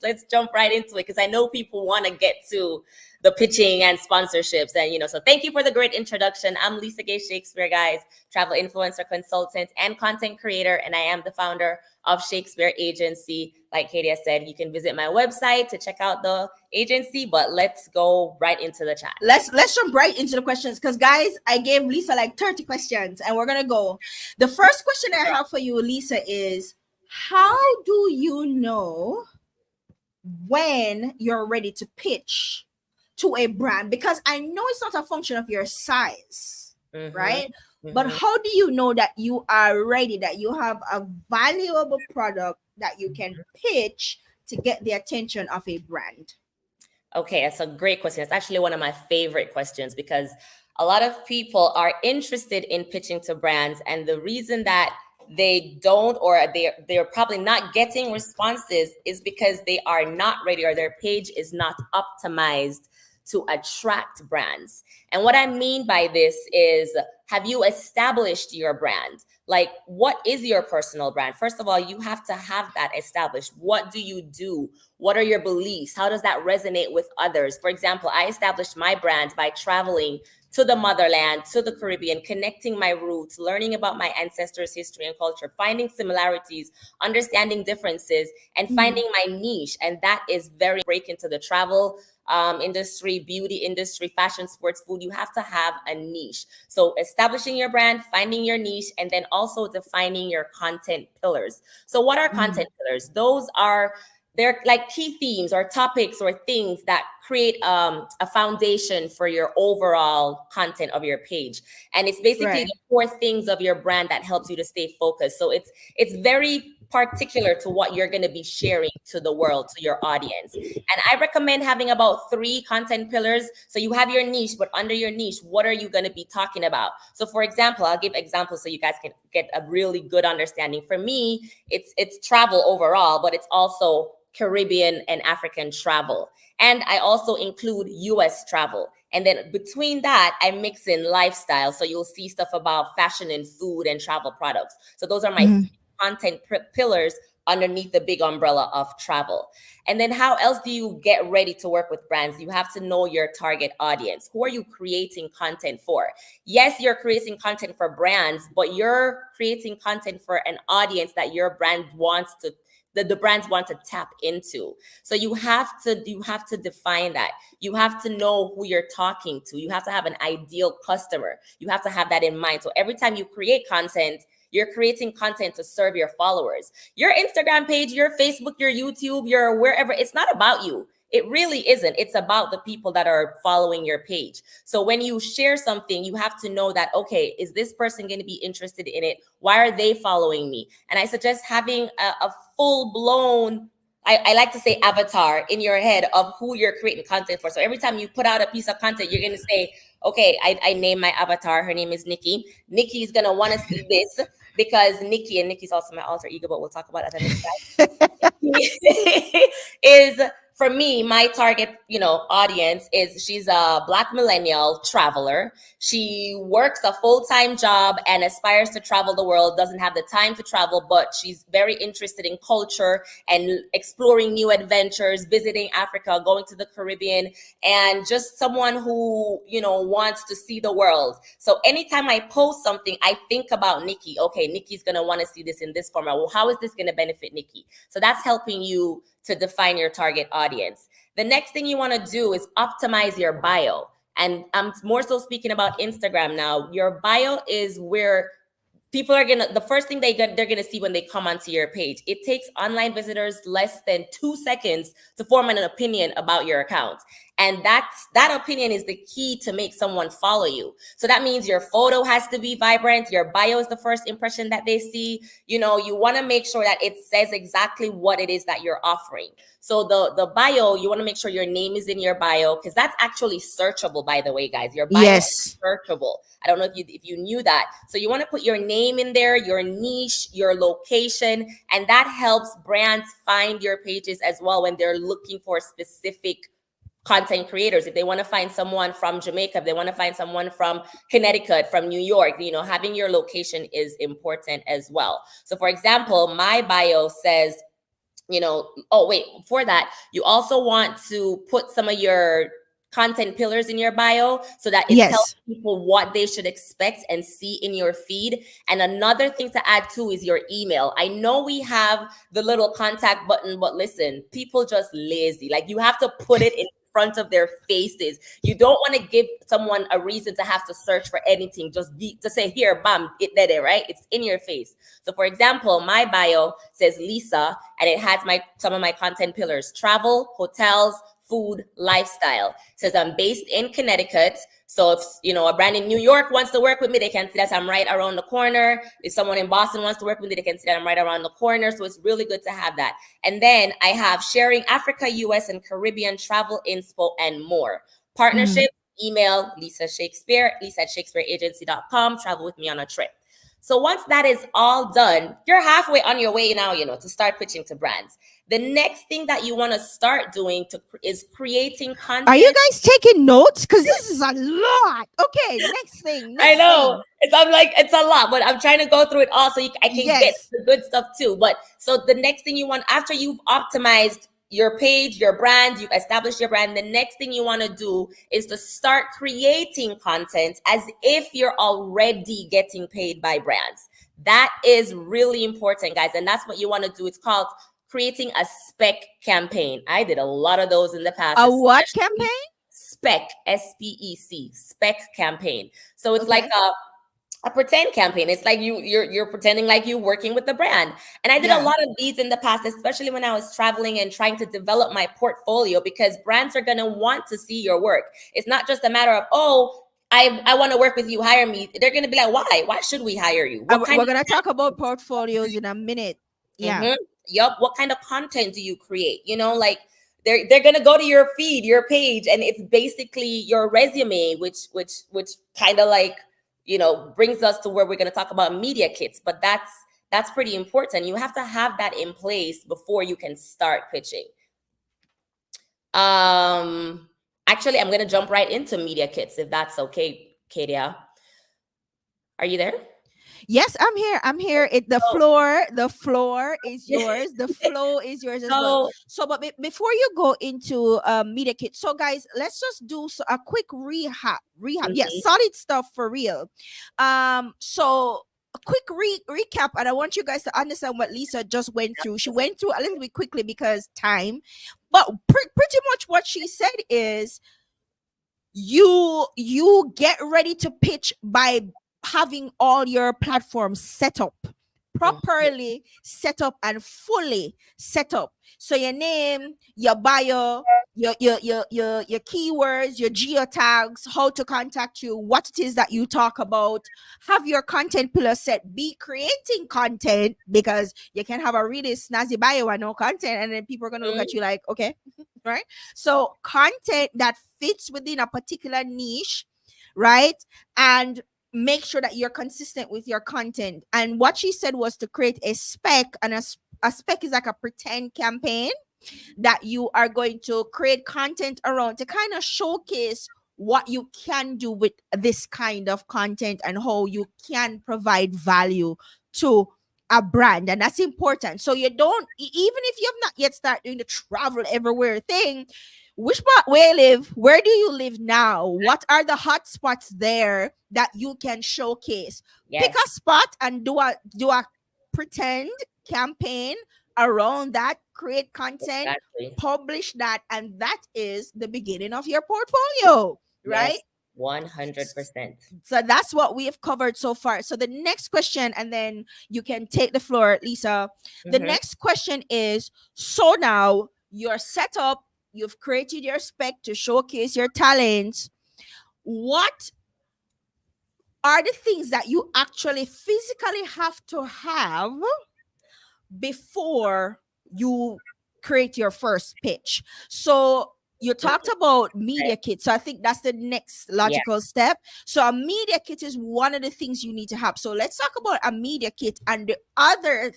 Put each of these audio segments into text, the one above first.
let's jump right into it, because I know people want to get to the pitching and sponsorships. And, so thank you for the great introduction. I'm Lisa-Gaye Shakespeare, guys, travel influencer consultant and content creator. And I am the founder of Shakespeare Agency. Like Katie said, you can visit my website to check out the agency, but let's go right into the chat. Let's jump right into the questions, because guys, I gave Lisa like 30 questions and we're gonna go. The first question I have for you, Lisa, is how do you know when you're ready to pitch to a brand? Because I know it's not a function of your size, right? But how do you know that you are ready, that you have a valuable product that you can pitch to get the attention of a brand? Okay, that's a great question. It's actually one of my favorite questions, because a lot of people are interested in pitching to brands, and the reason that they don't, or they're probably not getting responses, is because they are not ready, or their page is not optimized to attract brands. And what I mean by this is, have you established your brand? Like, what is your personal brand? First of all, you have to have that established. What do you do? What are your beliefs? How does that resonate with others? For example, I established my brand by traveling to the motherland, to the Caribbean, connecting my roots, learning about my ancestors' history and culture, finding similarities, understanding differences, and finding my niche. And that is very break into the travel industry, beauty industry, fashion, sports, food. You have to have a niche. So establishing your brand, finding your niche, and then also defining your content pillars. So what are content pillars? They're like key themes or topics or things that create a foundation for your overall content of your page. And it's basically the core things of your brand that helps you to stay focused. So it's very particular to what you're going to be sharing to the world, to your audience. And I recommend having about 3 content pillars. So you have your niche, but under your niche, what are you going to be talking about? So for example, I'll give examples so you guys can get a really good understanding. For me, it's travel overall, but it's also Caribbean and African travel. And I also include US travel. And then between that, I mix in lifestyle. So you'll see stuff about fashion and food and travel products. So those are my content pillars underneath the big umbrella of travel. And then how else do you get ready to work with brands? You have to know your target audience. Who are you creating content for? Yes, you're creating content for brands, but you're creating content for an audience that your brand wants to, that the brands want to tap into. So you have to define that. You have to know who you're talking to. You have to have an ideal customer. You have to have that in mind. So every time you create content, you're creating content to serve your followers. Your Instagram page, your Facebook, your YouTube, your wherever, it's not about you. It really isn't. It's about the people that are following your page. So when you share something, you have to know that, okay, is this person going to be interested in it? Why are they following me? And I suggest having a full-blown, I like to say avatar in your head of who you're creating content for. So every time you put out a piece of content, you're going to say, okay, I name my avatar. Her name is Nikki. Nikki is going to want to see this because Nikki, and Nikki's also my alter ego, but we'll talk about that next time, is, for me, my target, audience is, she's a Black millennial traveler. She works a full-time job and aspires to travel the world, doesn't have the time to travel, but she's very interested in culture and exploring new adventures, visiting Africa, going to the Caribbean, and just someone who, wants to see the world. So anytime I post something, I think about Nikki. Okay, Nikki's going to want to see this in this format. Well, how is this going to benefit Nikki? So that's helping you to define your target audience. The next thing you want to do is optimize your bio. And I'm more so speaking about Instagram now. Your bio is where people are the first thing they're gonna see when they come onto your page. It takes online visitors less than 2 seconds to form an opinion about your account. And that opinion is the key to make someone follow you. So that means your photo has to be vibrant. Your bio is the first impression that they see. You want to make sure that it says exactly what it is that you're offering. So the bio, you want to make sure your name is in your bio, because that's actually searchable, by the way, guys. Your bio is searchable. I don't know if you knew that. So you want to put your name in there, your niche, your location, and that helps brands find your pages as well when they're looking for specific content creators. If they want to find someone from Jamaica, if they want to find someone from Connecticut, from New York, having your location is important as well. So for example, my bio says, oh wait, for that, you also want to put some of your content pillars in your bio so that it tells Yes. people what they should expect and see in your feed. And another thing to add too is your email. I know we have the little contact button, but listen, people just lazy. Like, you have to put it in front of their faces. You don't want to give someone a reason to have to search for anything. To say, here, bam, it there, right? It's in your face. So for example, my bio says Lisa, and it has some of my content pillars: travel, hotels, food, lifestyle. It says I'm based in Connecticut. So if a brand in New York wants to work with me, they can see that I'm right around the corner. If someone in Boston wants to work with me, they can see that I'm right around the corner. So it's really good to have that. And then I have sharing Africa, US, and Caribbean travel inspo and more. Partnership, email Lisa Shakespeare, lisa@shakespeareagency.com. Travel with me on a trip. So once that is all done, you're halfway on your way now, to start pitching to brands. The next thing that you want to start doing is creating content. Are you guys taking notes? Because this is a lot. Okay, next thing. I know. It's a lot, but I'm trying to go through it all so I can get the good stuff too. But so the next thing you want, after you've optimized your page, your brand, you've established your brand, the next thing you want to do is to start creating content as if you're already getting paid by brands. That is really important, guys. And that's what you want to do. It's called creating a spec campaign. I did a lot of those in the past. A what campaign? Spec, SPEC, spec campaign. So it's like a pretend campaign. It's like you're pretending like you're working with the brand. And I did a lot of these in the past, especially when I was traveling and trying to develop my portfolio, because brands are going to want to see your work. It's not just a matter of, oh, I want to work with you, hire me. They're going to be like, why should we hire you? We're going to talk about portfolios in a minute. Yeah. Yup. What kind of content do you create? Like, they're gonna go to your feed, your page, and it's basically your resume, which kind of like brings us to where we're gonna talk about media kits. But that's pretty important. You have to have that in place before you can start pitching. Actually, I'm gonna jump right into media kits if that's okay, Kadia. Are you there? Yes, I'm here. The floor is yours. The flow is yours as well. So, but before you go into media kit, so guys, let's just do a quick rehab. Yes, solid stuff for real. So a quick recap, and I want you guys to understand what Lisa just went through. She went through a little bit quickly because time, but pretty much what she said is you get ready to pitch by having all your platforms set up properly, set up and fully set up. So your name, your bio, your keywords, your geotags, how to contact you, what it is that you talk about, have your content pillar set, be creating content, because you can have a really snazzy bio and no content, and then people are going to look at you like, okay, right? So content that fits within a particular niche, right? And make sure that you're consistent with your content. And what she said was to create a spec, and a spec is like a pretend campaign that you are going to create content around to kind of showcase what you can do with this kind of content and how you can provide value to a brand. And that's important. So you don't, even if you have not yet started doing the travel everywhere thing, which part where do you live now? What are the hot spots there that you can showcase? Pick a spot and do a pretend campaign around that, create content, publish that, and that is the beginning of your portfolio, right? 100%. So that's what we have covered so far. So the next question, and then you can take the floor, Lisa. The next question is, so now you're set up, you've created your spec to showcase your talents. What are the things that you actually physically have to have before you create your first pitch? So you talked about media kit. So I think that's the next logical step. So a media kit is one of the things you need to have. So let's talk about a media kit and the other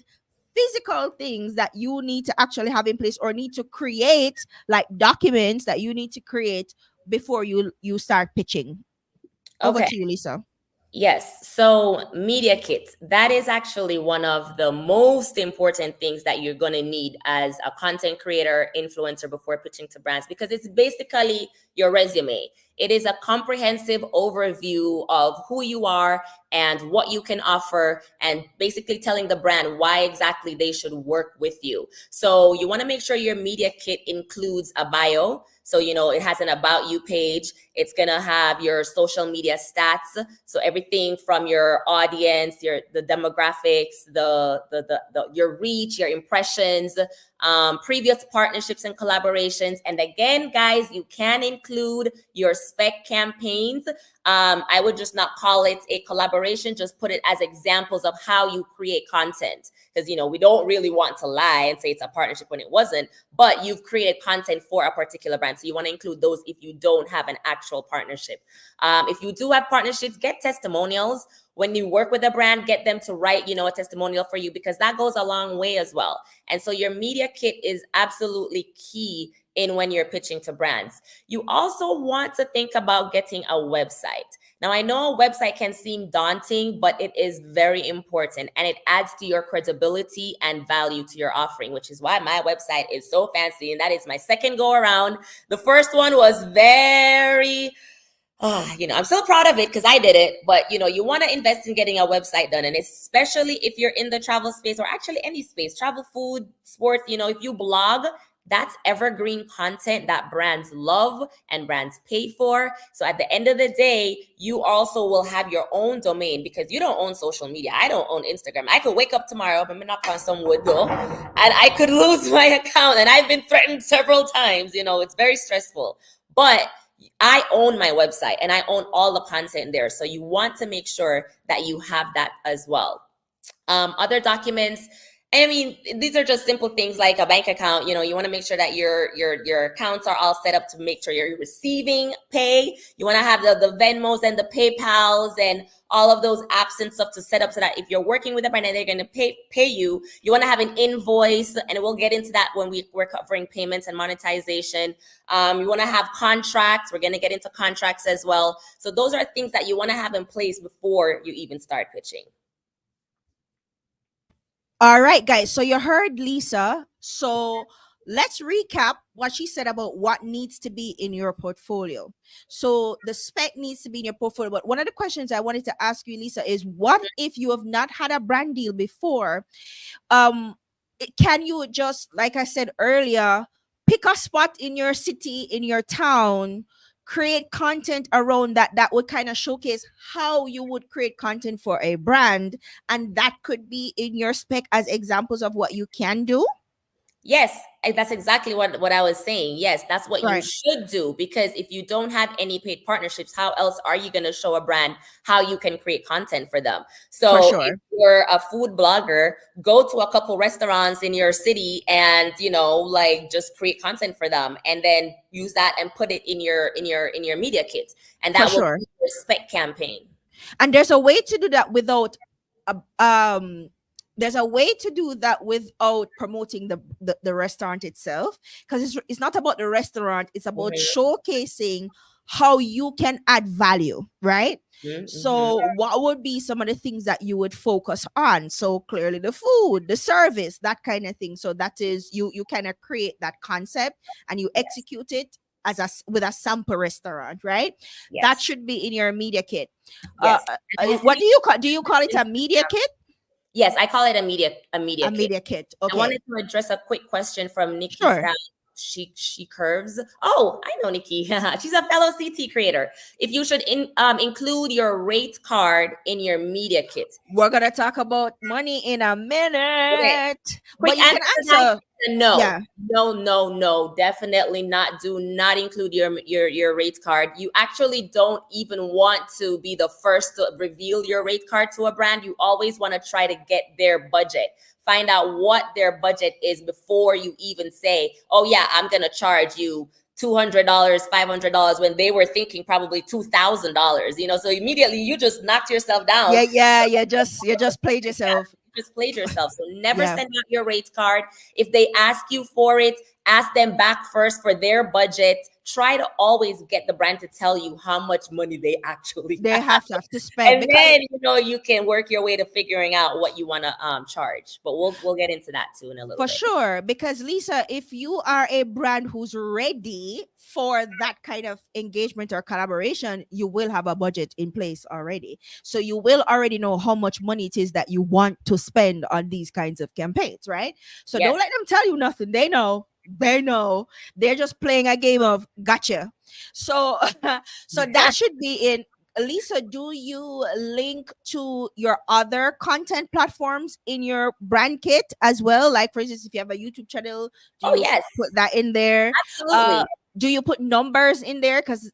physical things that you need to actually have in place or need to create, like documents that you need to create before you start pitching. Over to you, Lisa. Yes. So media kits, that is actually one of the most important things that you're going to need as a content creator, influencer before pitching to brands, because it's basically your resume. It is a comprehensive overview of who you are and what you can offer, and basically telling the brand why exactly they should work with you. So you want to make sure your media kit includes a bio. So, it has an about you page. It's going to have your social media stats. So everything from your audience, the demographics, your reach, your impressions, previous partnerships and collaborations. And again, guys, you can include your spec campaigns. I would just not call it a collaboration, just put it as examples of how you create content. Because, we don't really want to lie and say it's a partnership when it wasn't, but you've created content for a particular brand. So you want to include those if you don't have an actual partnership. If you do have partnerships, get testimonials. When you work with a brand, get them to write, a testimonial for you, because that goes a long way as well. And so your media kit is absolutely key in when you're pitching to brands. You also want to think about getting a website. Now, I know a website can seem daunting, but it is very important, and it adds to your credibility and value to your offering, which is why my website is so fancy. And that is my second go around. The first one was very I'm still proud of it because I did it, but you want to invest in getting a website done. And especially if you're in the travel space, or actually any space, travel, food, sports, if you blog, that's evergreen content that brands love and brands pay for. So at the end of the day, you also will have your own domain, because you don't own social media. I don't own Instagram. I could wake up tomorrow, I'm knock on some wood though, and I could lose my account. And I've been threatened several times. It's very stressful. But I own my website and I own all the content there. So you want to make sure that you have that as well. Other documents, I mean, these are just simple things like a bank account. You want to make sure that your accounts are all set up to make sure you're receiving pay. You want to have the Venmos and the PayPals and all of those apps and stuff to set up so that if you're working with a brand and they're going to pay you, you want to have an invoice, and we'll get into that when we're covering payments and monetization. You want to have contracts. We're going to get into contracts as well. So those are things that you want to have in place before you even start pitching. All right, guys. So you heard Lisa. So let's recap what she said about what needs to be in your portfolio. So the spec needs to be in your portfolio. But one of the questions I wanted to ask you, Lisa, is what if you have not had a brand deal before? Can you just, like I said earlier, pick a spot in your city, in your town, create content around that would kind of showcase how you would create content for a brand, and that could be in your spec as examples of what you can do? Yes, that's exactly what I was saying. Yes, that's what you Right. should do, because if you don't have any paid partnerships, how else are you going to show a brand how you can create content for them? So For sure. if you're a food blogger, go to a couple restaurants in your city and, just create content for them, and then use that and put it in your media kit. And that For will sure. be your spec campaign. And there's a way to do that without there's a way to do that without promoting the restaurant itself, because it's not about the restaurant, it's about showcasing how you can add value, right? Mm-hmm. So what would be some of the things that you would focus on? So clearly the food, the service, that kind of thing. So that is, you kind of create that concept and you execute it with a sample restaurant, right? Yes. That should be in your media kit. Yes. What do you call it? A media kit? Yes, I call it a media kit. Okay. I wanted to address a quick question from Nikki. Sure. She curves. Oh, I know Nikki. She's a fellow CT creator. If you should include your rate card in your media kit. We're gonna talk about money in a minute. Okay. But you can answer. No. Yeah. No, definitely not. Do not include your rate card. You actually don't even want to be the first to reveal your rate card to a brand. You always want to try to get their budget. Find out what their budget is before you even say, oh yeah, I'm going to charge you $200, $500, when they were thinking probably $2,000, so immediately you just knocked yourself down. Yeah. You just played yourself. Just played yourself. So never send out your rate card. If they ask you for it, ask them back first for their budget. Try to always get the brand to tell you how much money they actually They have. have to spend, And because then you can work your way to figuring out what you want to charge. But we'll get into that too in a little for bit. sure, because Lisa, if you are a brand who's ready for that kind of engagement or collaboration, you will have a budget in place already. So you will already know how much money it is that you want to spend on these kinds of campaigns, right? So Yes. don't let them tell you nothing. They know. They know. They're just playing a game of gotcha. So so that should be in. Lisa, do you link to your other content platforms in your brand kit as well? Like, for instance, if you have a YouTube channel, do Oh you yes, put that in there? absolutely. Do you put numbers in there? Because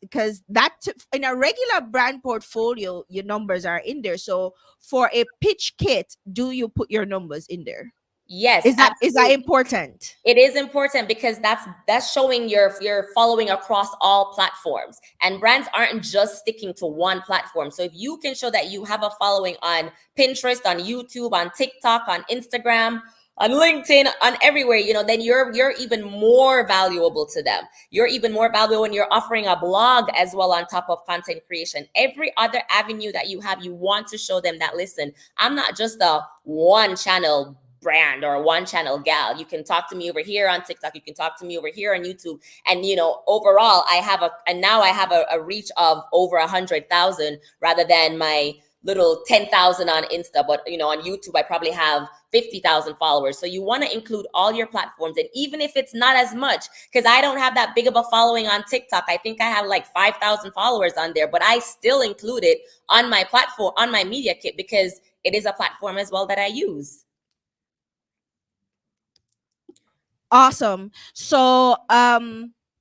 in a regular brand portfolio, your numbers are in there. So for a pitch kit, do you put your numbers in there? Yes, Is that absolutely. important? It is important because that's showing you're following across all platforms, and brands aren't just sticking to one platform. So if you can show that you have a following on Pinterest, on YouTube, on TikTok, on Instagram, on LinkedIn, on everywhere, then you're even more valuable to them. You're even more valuable when you're offering a blog as well on top of content creation. Every other avenue that you have, you want to show them that, listen, I'm not just a one channel brand or one channel gal. You can talk to me over here on TikTok. You can talk to me over here on YouTube. And overall, now I have a reach of over 100,000 rather than my little 10,000 on Insta. But on YouTube, I probably have 50,000 followers. So you want to include all your platforms. And even if it's not as much, because I don't have that big of a following on TikTok, I think I have like 5,000 followers on there, but I still include it on my platform, on my media kit, because it is a platform as well that I use. Awesome. So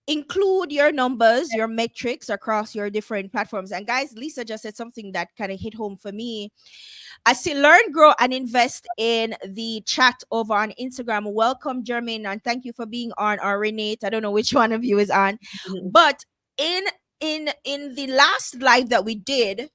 include your numbers, your metrics across your different platforms. And guys, Lisa just said something that kind of hit home for me. I see learn, grow, and invest in the chat over on Instagram. Welcome, Jermaine, and thank you for being on. Or Renate, I don't know which one of you is on, but in the last live that we did,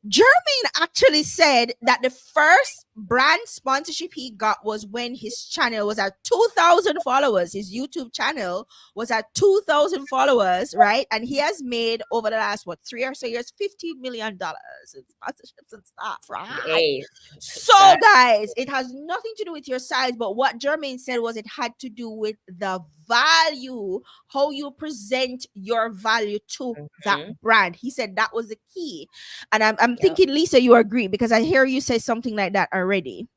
Jermaine actually said that the first brand sponsorship he got was when his channel was at 2,000 followers. His YouTube channel was at 2,000 followers, right? And he has made over the last 3 or so years $15 million in sponsorships and stuff, right? Hey, So, guys, it has nothing to do with your size, but what Jermaine said was it had to do with the value, how you present your value to that brand. He said that was the key. And I'm thinking, Lisa, you agree, because I hear you say something like that already.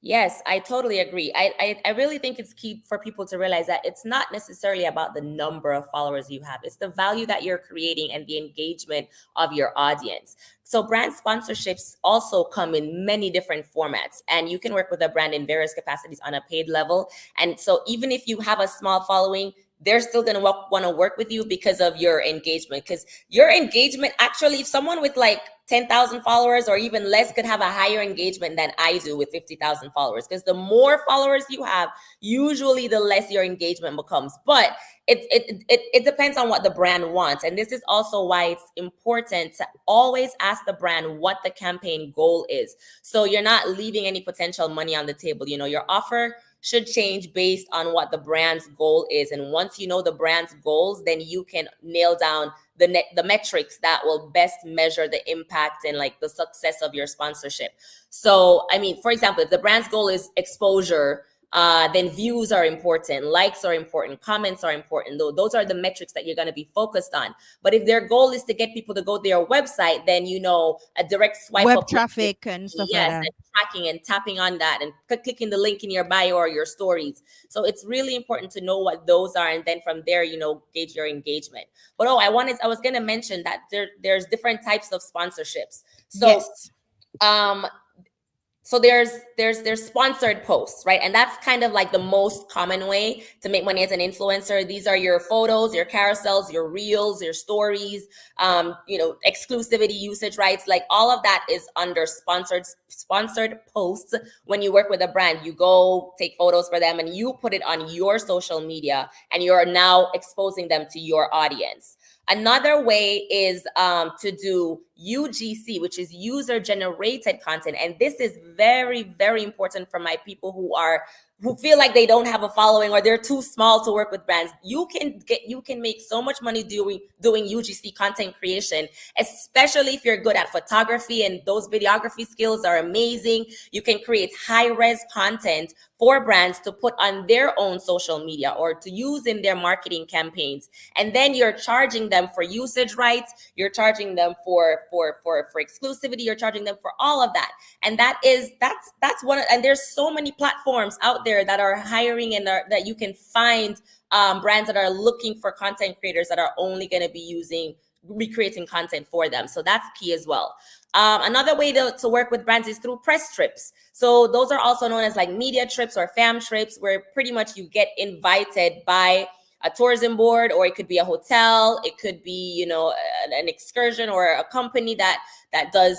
Yes, I totally agree. I really think it's key for people to realize that it's not necessarily about the number of followers you have. It's the value that you're creating and the engagement of your audience. So brand sponsorships also come in many different formats, and you can work with a brand in various capacities on a paid level. And so even if you have a small following, they're still going to want to work with you because of your engagement. Because your engagement, actually, if someone with like 10,000 followers or even less could have a higher engagement than I do with 50,000 followers, because the more followers you have, usually the less your engagement becomes. But it depends on what the brand wants. And this is also why it's important to always ask the brand what the campaign goal is. So you're not leaving any potential money on the table. Your offer should change based on what the brand's goal is. And once you know the brand's goals, then you can nail down the metrics that will best measure the impact and like the success of your sponsorship. So, I mean, for example, if the brand's goal is exposure, then views are important, likes are important, comments are important. Those are the metrics that you're going to be focused on. But if their goal is to get people to go to their website, then a direct swipe web up, traffic and stuff like that. and tracking and tapping on that and clicking the link in your bio or your stories. So it's really important to know what those are, and then from there, gauge your engagement. But I was going to mention that there's different types of sponsorships. So yes. So there's sponsored posts, right? And that's kind of like the most common way to make money as an influencer. These are your photos, your carousels, your reels, your stories, exclusivity, usage rights, like all of that is under sponsored posts. When you work with a brand, you go take photos for them and you put it on your social media, and you're now exposing them to your audience. Another way is to do UGC, which is user generated content. And this is very, very important for my people who are who feel like they don't have a following or they're too small to work with brands, you can make so much money doing UGC content creation, especially if you're good at photography and those videography skills are amazing. You can create high-res content for brands to put on their own social media or to use in their marketing campaigns. And then you're charging them for usage rights, you're charging them for exclusivity, you're charging them for all of that. And that's one, and there's so many platforms out there that are hiring and that you can find brands that are looking for content creators that are only going to be recreating content for them. So that's key as well. Another way to work with brands is through press trips. So those are also known as like media trips or fam trips, where pretty much you get invited by a tourism board, or it could be a hotel, it could be, an excursion or a company that does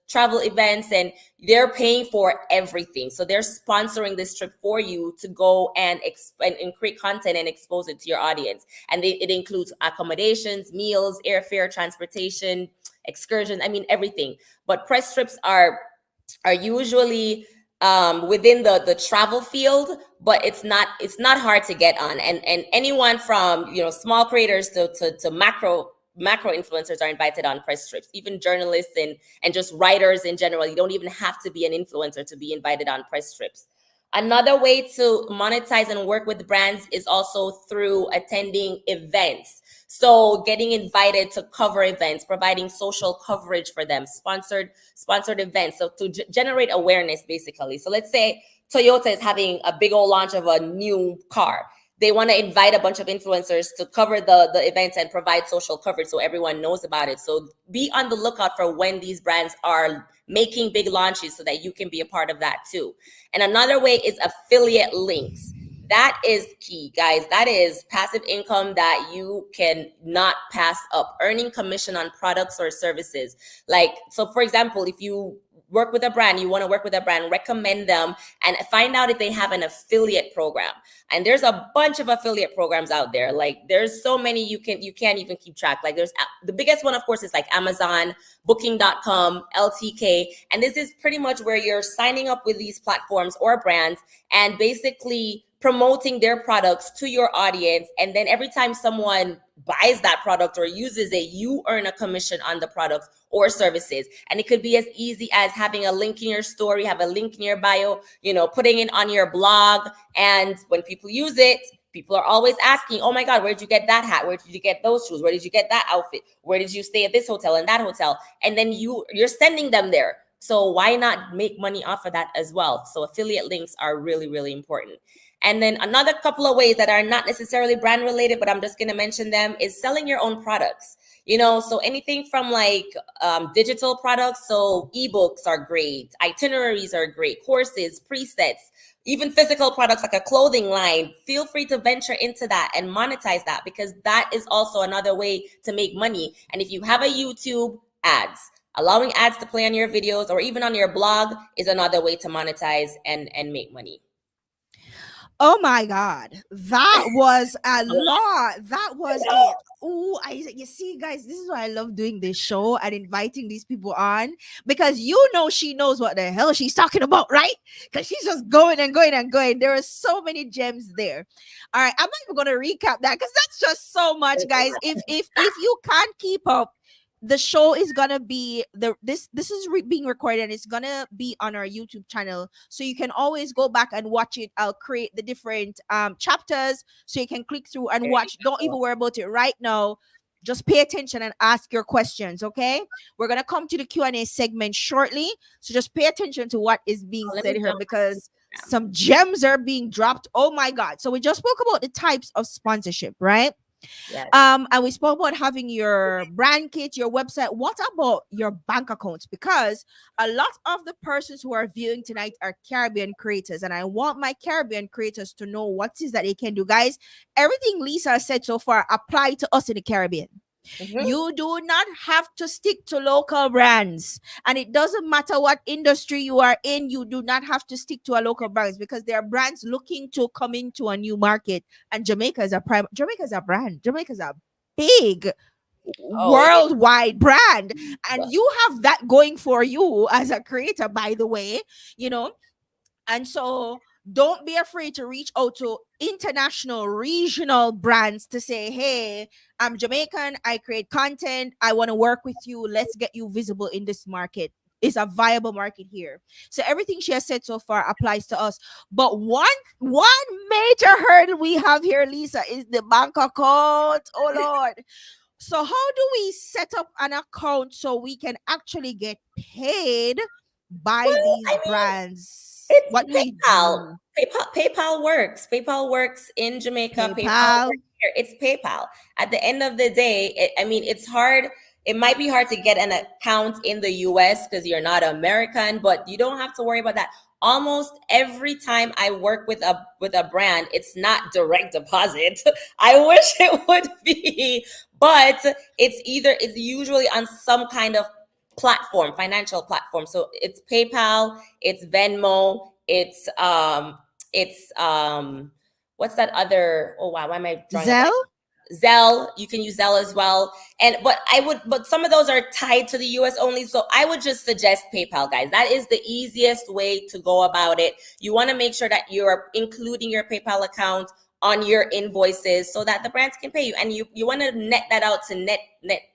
travel events, and they're paying for everything. So they're sponsoring this trip for you to go and create content and expose it to your audience. And it includes accommodations, meals, airfare, transportation, excursions, everything. But press trips are usually within the travel field, but it's not hard to get on. And anyone from small creators to macro influencers are invited on press trips. Even journalists and just writers in general. You don't even have to be an influencer to be invited on press trips. Another way to monetize and work with brands is also through attending events. So getting invited to cover events, providing social coverage for them, sponsored events. So to generate awareness, basically. So let's say Toyota is having a big old launch of a new car. They want to invite a bunch of influencers to cover the events and provide social coverage so everyone knows about it. So be on the lookout for when these brands are making big launches so that you can be a part of that too. And another way is affiliate links. That is key, guys. That is passive income that you can not pass up. Earning commission on products or services. So for example, if you work with a brand, you want to work with a brand, recommend them and find out if they have an affiliate program. And there's a bunch of affiliate programs out there. There's so many you can't even keep track. There's the biggest one, of course, is Amazon, booking.com, LTK. And this is pretty much where you're signing up with these platforms or brands and basically promoting their products to your audience. And then every time someone buys that product or uses it, you earn a commission on the products or services. And it could be as easy as having a link in your story, have a link in your bio, putting it on your blog. And when people use it, people are always asking, oh my God, where did you get that hat? Where did you get those shoes? Where did you get that outfit? Where did you stay at this hotel and that hotel? And then you're sending them there. So why not make money off of that as well? So affiliate links are really, really important. And then another couple of ways that are not necessarily brand related, but I'm just going to mention them, is selling your own products. So anything from digital products. So ebooks are great. Itineraries are great. Courses, presets, even physical products like a clothing line. Feel free to venture into that and monetize that, because that is also another way to make money. And if you have a YouTube, ads. Allowing ads to play on your videos or even on your blog is another way to monetize and make money. Oh my God, that was a lot. That was it. Oh, you see, guys, this is why I love doing this show and inviting these people on, because she knows what the hell she's talking about, right? Because she's just going and going and going. There are so many gems there. All right, I'm not even going to recap that because that's just so much, guys. If you can't keep up, the show is gonna be this is being recorded and it's gonna be on our YouTube channel, so you can always go back and watch it. I'll create the different chapters so you can click through and watch. Don't even worry about it right now. Just pay attention and ask your questions. Okay, we're gonna come to the Q&A segment shortly, so just pay attention to what is being said here, because some gems are being dropped. Oh my God. So we just spoke about the types of sponsorship, right? Yes. And we spoke about having your brand kit, your website. What about your bank accounts? Because a lot of the persons who are viewing tonight are Caribbean creators, and I want my Caribbean creators to know what it is that they can do. Guys, everything Lisa said so far apply to us in the Caribbean. Mm-hmm. You do not have to stick to local brands, and it doesn't matter what industry you are in. You do not have to stick to a local brands, because there are brands looking to come into a new market, and Jamaica is a brand. Jamaica is a big worldwide brand, and you have that going for you as a creator, by the way, and so don't be afraid to reach out to international, regional brands to say, hey, I'm Jamaican, I create content, I want to work with you, let's get you visible in this market. It's a viable market here. So everything she has said so far applies to us. But one major hurdle we have here, Lisa, is the bank account. Oh Lord. So how do we set up an account so we can actually get paid by Well, these I mean, brands? it's What do we PayPal. do? PayPal works. PayPal works in Jamaica. PayPal PayPal. works here. It's PayPal. At the end of the day, I mean, it's hard. It might be hard to get an account in the US because you're not American, but you don't have to worry about that. Almost every time I work with a brand, it's not direct deposit. I wish it would be, but it's usually on some kind of platform, financial platform. So it's PayPal, it's Venmo, it's what's that other, oh wow, why am I drawing a blank? Zelle? Zelle, you can use Zelle as well. But some of those are tied to the US only. So I would just suggest PayPal, guys. That is the easiest way to go about it. You want to make sure that you're including your PayPal account on your invoices so that the brands can pay you. And you want to net that out to net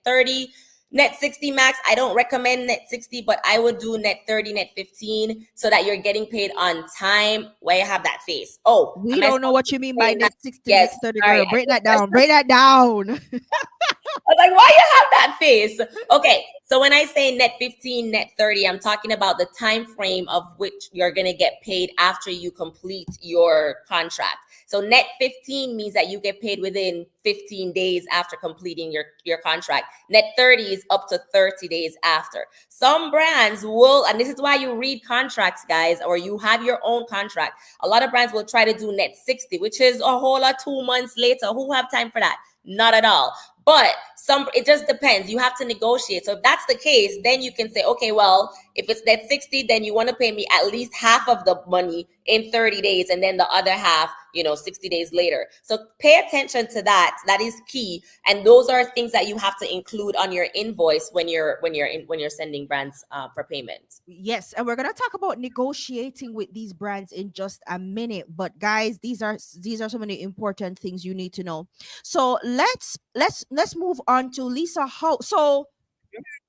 30, net 60 max. I don't recommend net 60, but I would do net 30, net 15 so that you're getting paid on time. Why you have that face? Oh, We am I don't know supposed what to you mean by say that? net 60, Yes. net 30, Sorry. girl. Break that down. Break that down. I was like, why you have that face? Okay, so when I say net 15, net 30, I'm talking about the time frame of which you're going to get paid after you complete your contract. So net 15 means that you get paid within 15 days after completing your contract. Net 30 is up to 30 days after. Some brands will, and this is why you read contracts, guys, or you have your own contract. A lot of brands will try to do net 60, which is a whole lot 2 months later. Who have time for that? Not at all. But it just depends. You have to negotiate. So if that's the case, then you can say, okay, well, if it's net 60, then you want to pay me at least half of the money in 30 days and then the other half, 60 days later. So pay attention to that. That is key. And those are things that you have to include on your invoice when you're sending brands for payment. Yes, and we're gonna talk about negotiating with these brands in just a minute. But guys, these are some of the important things you need to know. So let's move on to Lisa. How so?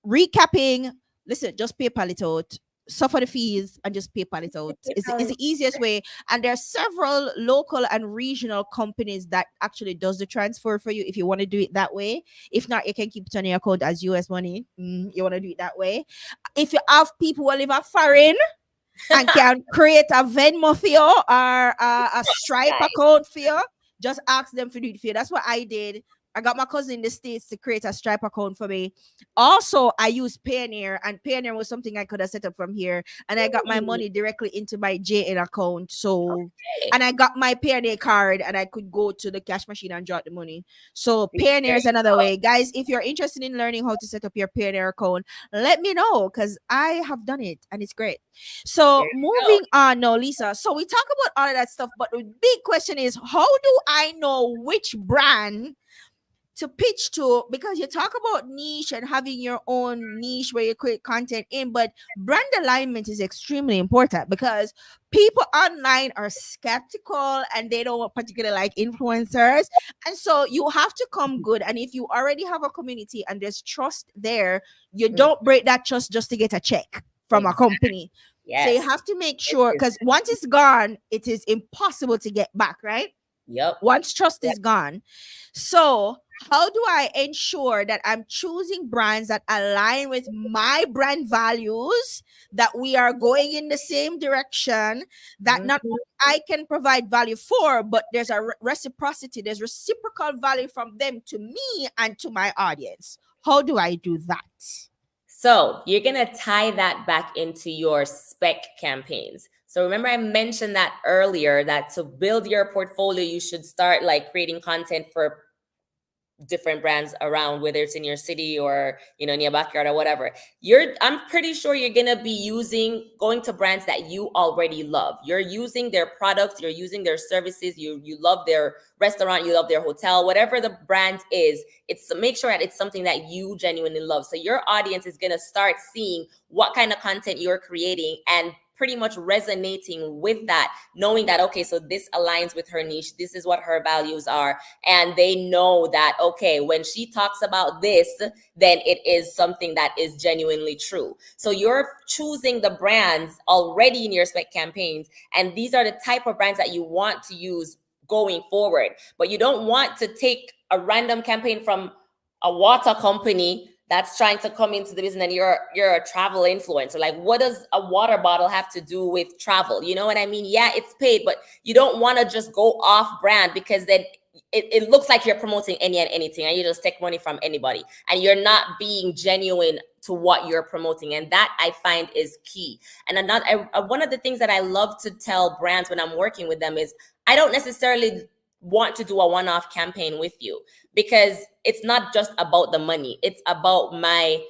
Recapping. Listen, just PayPal it out. Suffer the fees and just PayPal it out. Is the easiest way. And there are several local and regional companies that actually does the transfer for you if you want to do it that way. If not, you can keep it on your account as US money. You want to do it that way. If you have people who live a foreign and can create a Venmo for you or a Stripe account for you, just ask them to do it for you. That's what I did. I got my cousin in the States to create a Stripe account for me. Also, I used Payoneer, and Payoneer was something I could have set up from here. And I got my money directly into my JN account. So, and I got my Payoneer card, and I could go to the cash machine and drop the money. So, Payoneer is another way. Guys, if you're interested in learning how to set up your Payoneer account, let me know because I have done it and it's great. So, moving on now, Lisa. So, we talk about all of that stuff, but the big question is how do I know which brand to pitch to? Because you talk about niche and having your own niche where you create content in, but brand alignment is extremely important because people online are skeptical and they don't particularly like influencers, and so you have to come good. And if you already have a community and there's trust there, you don't break that trust just to get a check from a company. So you have to make sure, because once it's gone, it is impossible to get back, right? Yep. Once trust is gone. So how do I ensure that I'm choosing brands that align with my brand values, that we are going in the same direction, that not only I can provide value for, but there's a reciprocity, there's reciprocal value from them to me and to my audience? How do I do that? So you're going to tie that back into your spec campaigns. So remember I mentioned that earlier, that to build your portfolio, you should start like creating content for different brands around, whether it's in your city or in your backyard or whatever. I'm pretty sure you're gonna be going to brands that you already love. You're using their products, you're using their services, you love their restaurant, you love their hotel, whatever the brand is. It's to make sure that it's something that you genuinely love. So your audience is gonna start seeing what kind of content you're creating and pretty much resonating with that, knowing that, okay, so this aligns with her niche. This is what her values are. And they know that, okay, when she talks about this, then it is something that is genuinely true. So you're choosing the brands already in your spec campaigns. And these are the type of brands that you want to use going forward. But you don't want to take a random campaign from a water company that's trying to come into the business, and you're a travel influencer. Like, what does a water bottle have to do with travel? You know what I mean? Yeah, it's paid, but you don't want to just go off brand, because then it looks like you're promoting any and anything, and you just take money from anybody, and you're not being genuine to what you're promoting. And that, I find, is key. And one of the things that I love to tell brands when I'm working with them is, I don't necessarily want to do a one-off campaign with you, because it's not just about the money. It's about my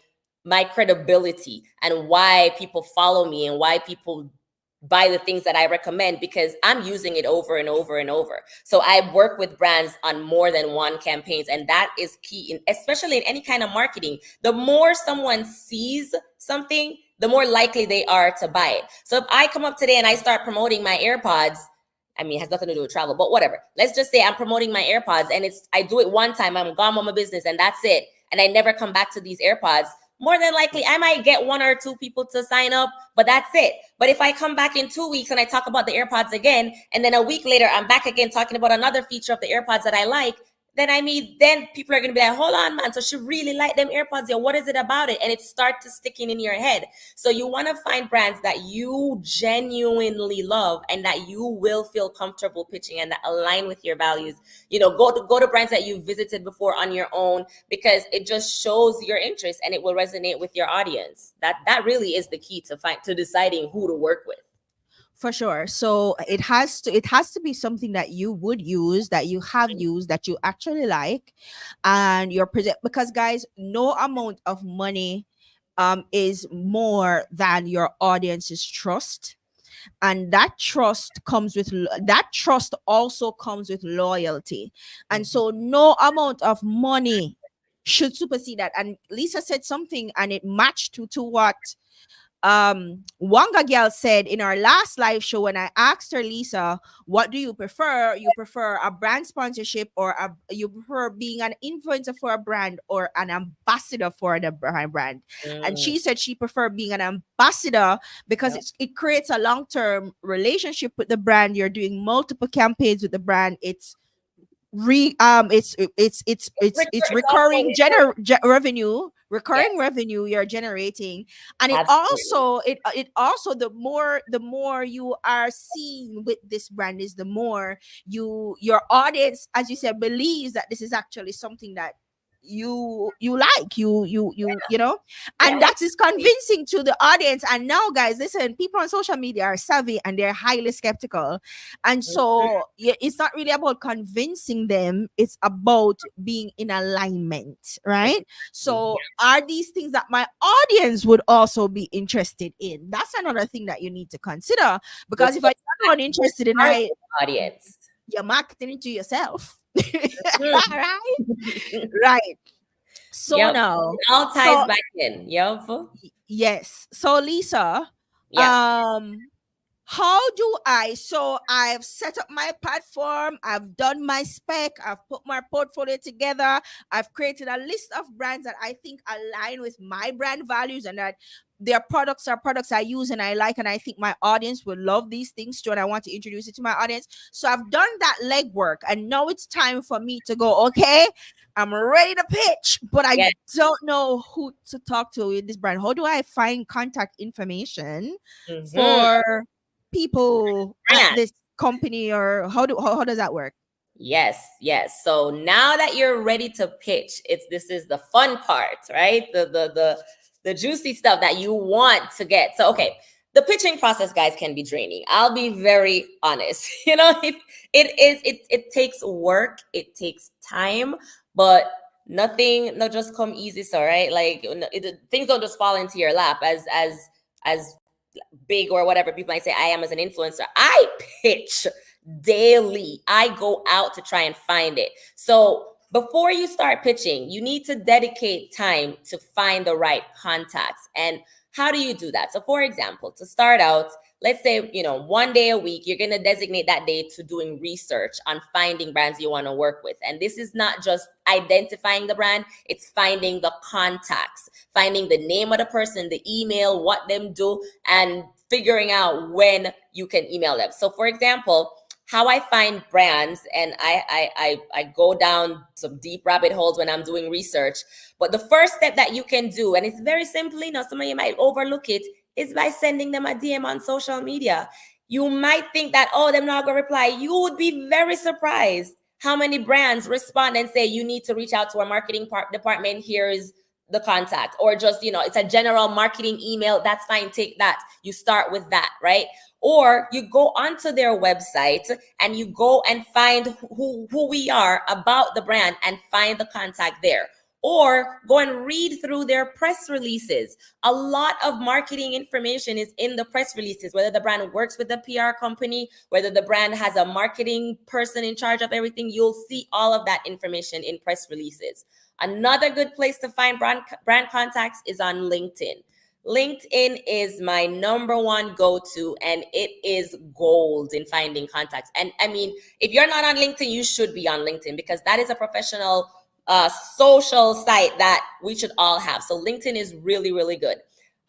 credibility and why people follow me and why people buy the things that I recommend, because I'm using it over and over and over. So I work with brands on more than one campaigns, and that is key, especially in any kind of marketing. The more someone sees something, the more likely they are to buy it. So if I come up today and I start promoting my AirPods, I mean, it has nothing to do with travel, but whatever. Let's just say I'm promoting my AirPods, and I do it one time, I'm gone on my business, and that's it. And I never come back to these AirPods. More than likely, I might get 1 or 2 people to sign up, but that's it. But if I come back in 2 weeks and I talk about the AirPods again, and then a week later, I'm back again talking about another feature of the AirPods that I like, then people are going to be like, hold on, man. So she really liked them AirPods. Yeah, what is it about it? And it starts sticking in your head. So you want to find brands that you genuinely love and that you will feel comfortable pitching and that align with your values. Go to brands that you've visited before on your own, because it just shows your interest and it will resonate with your audience. That really is the key to deciding who to work with. For sure. So it has to be something that you would use, that you have used, that you actually like, and you're present. Because guys, no amount of money is more than your audience's trust, and that trust also comes with loyalty. And so no amount of money should supersede that. And Lisa said something, and it matched to what Wanga Girl said in our last live show. When I asked her, Lisa, what do you prefer? You prefer a brand sponsorship, or you prefer being an influencer for a brand, or an ambassador for the brand? And she said she preferred being an ambassador, because it creates a long-term relationship with the brand. You're doing multiple campaigns with the brand. It's recurring revenue you're generating. And it also the more you are seen with this brand, is the more your audience, as you said, believes that this is actually something that you like, and that is convincing to the audience. And now, guys, listen, people on social media are savvy and they're highly skeptical, and so it's not really about convincing them, it's about being in alignment, right? So are these things that my audience would also be interested in? That's another thing that you need to consider, because if I'm not interested in my audience, you're marketing to yourself. Right. So now it all ties back in. Yes. So Lisa, how do I've set up my platform, I've done my spec, I've put my portfolio together, I've created a list of brands that I think align with my brand values, and that their products are products I use and I like, and I think my audience will love these things too, and I want to introduce it to my audience. So I've done that legwork, and now it's time for me to go, okay, I'm ready to pitch, but I don't know who to talk to in this brand. How do I find contact information for people at this company, or how does that work? Yes. So now that you're ready to pitch, this is the fun part, right? The juicy stuff that you want to get. So, okay, the pitching process, guys, can be draining. I'll be very honest. It takes work, it takes time, but nothing just come easy. So, right, like things don't just fall into your lap as big or whatever people might say I am as an influencer. I pitch daily. I go out to try and find it. So before you start pitching, you need to dedicate time to find the right contacts. And how do you do that? So for example, to start out, let's say, 1 day a week, you're going to designate that day to doing research on finding brands you want to work with. And this is not just identifying the brand, it's finding the contacts, finding the name of the person, the email, what them do, and figuring out when you can email them. So for example, how I find brands, and I go down some deep rabbit holes when I'm doing research. But the first step that you can do, and it's very simple, some of you might overlook it, is by sending them a DM on social media. You might think that, oh, they're not going to reply. You would be very surprised how many brands respond and say, you need to reach out to our marketing department. Here is the contact, or just, it's a general marketing email. That's fine. Take that. You start with that, right? Or you go onto their website and you go and find who we are about the brand and find the contact there. Or go and read through their press releases. A lot of marketing information is in the press releases, whether the brand works with a PR company, whether the brand has a marketing person in charge of everything. You'll see all of that information in press releases. Another good place to find brand contacts is on LinkedIn. LinkedIn is my number one go-to, and it is gold in finding contacts. And I mean, if you're not on LinkedIn, you should be on LinkedIn, because that is a professional social site that we should all have. So LinkedIn is really, really good.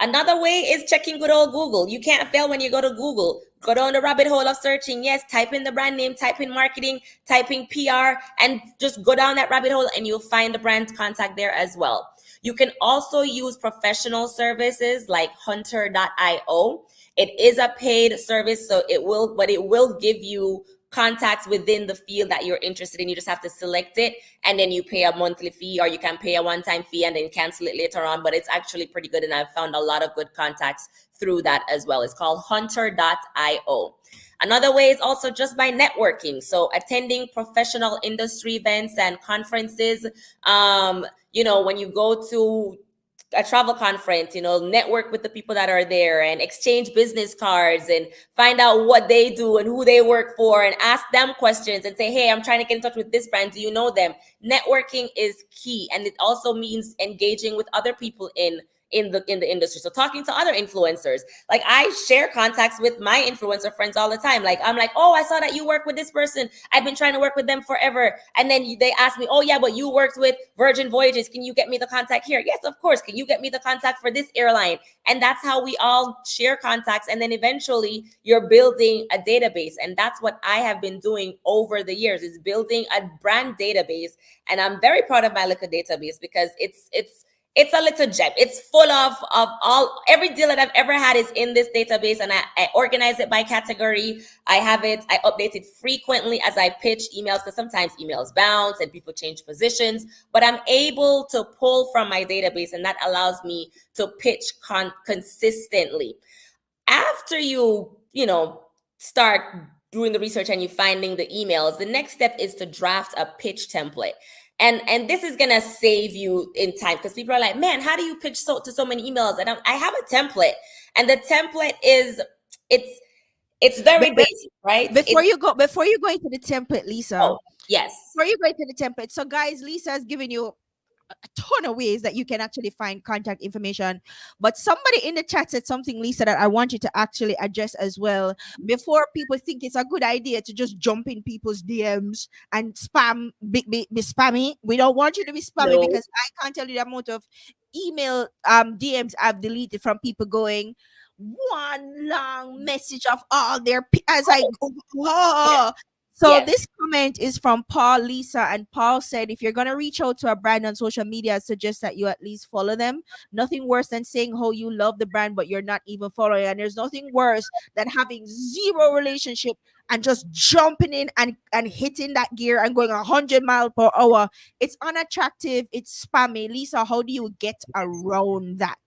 Another way is checking good old Google. You can't fail when you go to Google. Go down the rabbit hole of searching. Yes, type in the brand name, type in marketing, type in PR, and just go down that rabbit hole and you'll find the brand contact there as well. You can also use professional services like hunter.io. It is a paid service, so it will give you contacts within the field that you're interested in. You just have to select it, and then you pay a monthly fee, or you can pay a one-time fee and then cancel it later on. But it's actually pretty good, and I've found a lot of good contacts through that as well. It's called hunter.io. Another way is also just by networking. So attending professional industry events and conferences. When you go to a travel conference, network with the people that are there and exchange business cards and find out what they do and who they work for, and ask them questions and say, hey, I'm trying to get in touch with this brand. Do you know them? Networking is key. And it also means engaging with other people in the industry. So talking to other influencers. Like, I share contacts with my influencer friends all the time. Like, I'm like, oh, I saw that you work with this person. I've been trying to work with them forever. And then they ask me, oh yeah, but you worked with Virgin Voyages. Can you get me the contact here? Yes, of course. Can you get me the contact for this airline? And that's how we all share contacts. And then eventually you're building a database. And that's what I have been doing over the years, is building a brand database. And I'm very proud of my little database, because it's a little gem. It's full of every deal that I've ever had is in this database, and I organize it by category. I update it frequently as I pitch emails, because sometimes emails bounce and people change positions, but I'm able to pull from my database, and that allows me to pitch consistently. After you start doing the research and you finding the emails, the next step is to draft a pitch template. And this is gonna save you in time, because people are like, man, how do you pitch to so many emails? And I have a template, and the template is it's very basic, right? Before you go into the template, Lisa. Oh, yes. Before you go into the template, so guys, Lisa has given you a ton of ways that you can actually find contact information, but somebody in the chat said something, Lisa, that I want you to actually address as well, before people think it's a good idea to just jump in people's DMs and be spammy. We don't want you to be spammy, No. because I can't tell you the amount of email DMs I've deleted from people going one long message of all their as I go. Oh. So Yes. this comment is from Paul, Lisa, and Paul said, if you're going to reach out to a brand on social media, I suggest that you at least follow them. Nothing worse than saying how you love the brand, but you're not even following. And there's nothing worse than having zero relationship and just jumping in and hitting that gear and going 100 miles per hour. It's unattractive. It's spammy. Lisa, how do you get around that?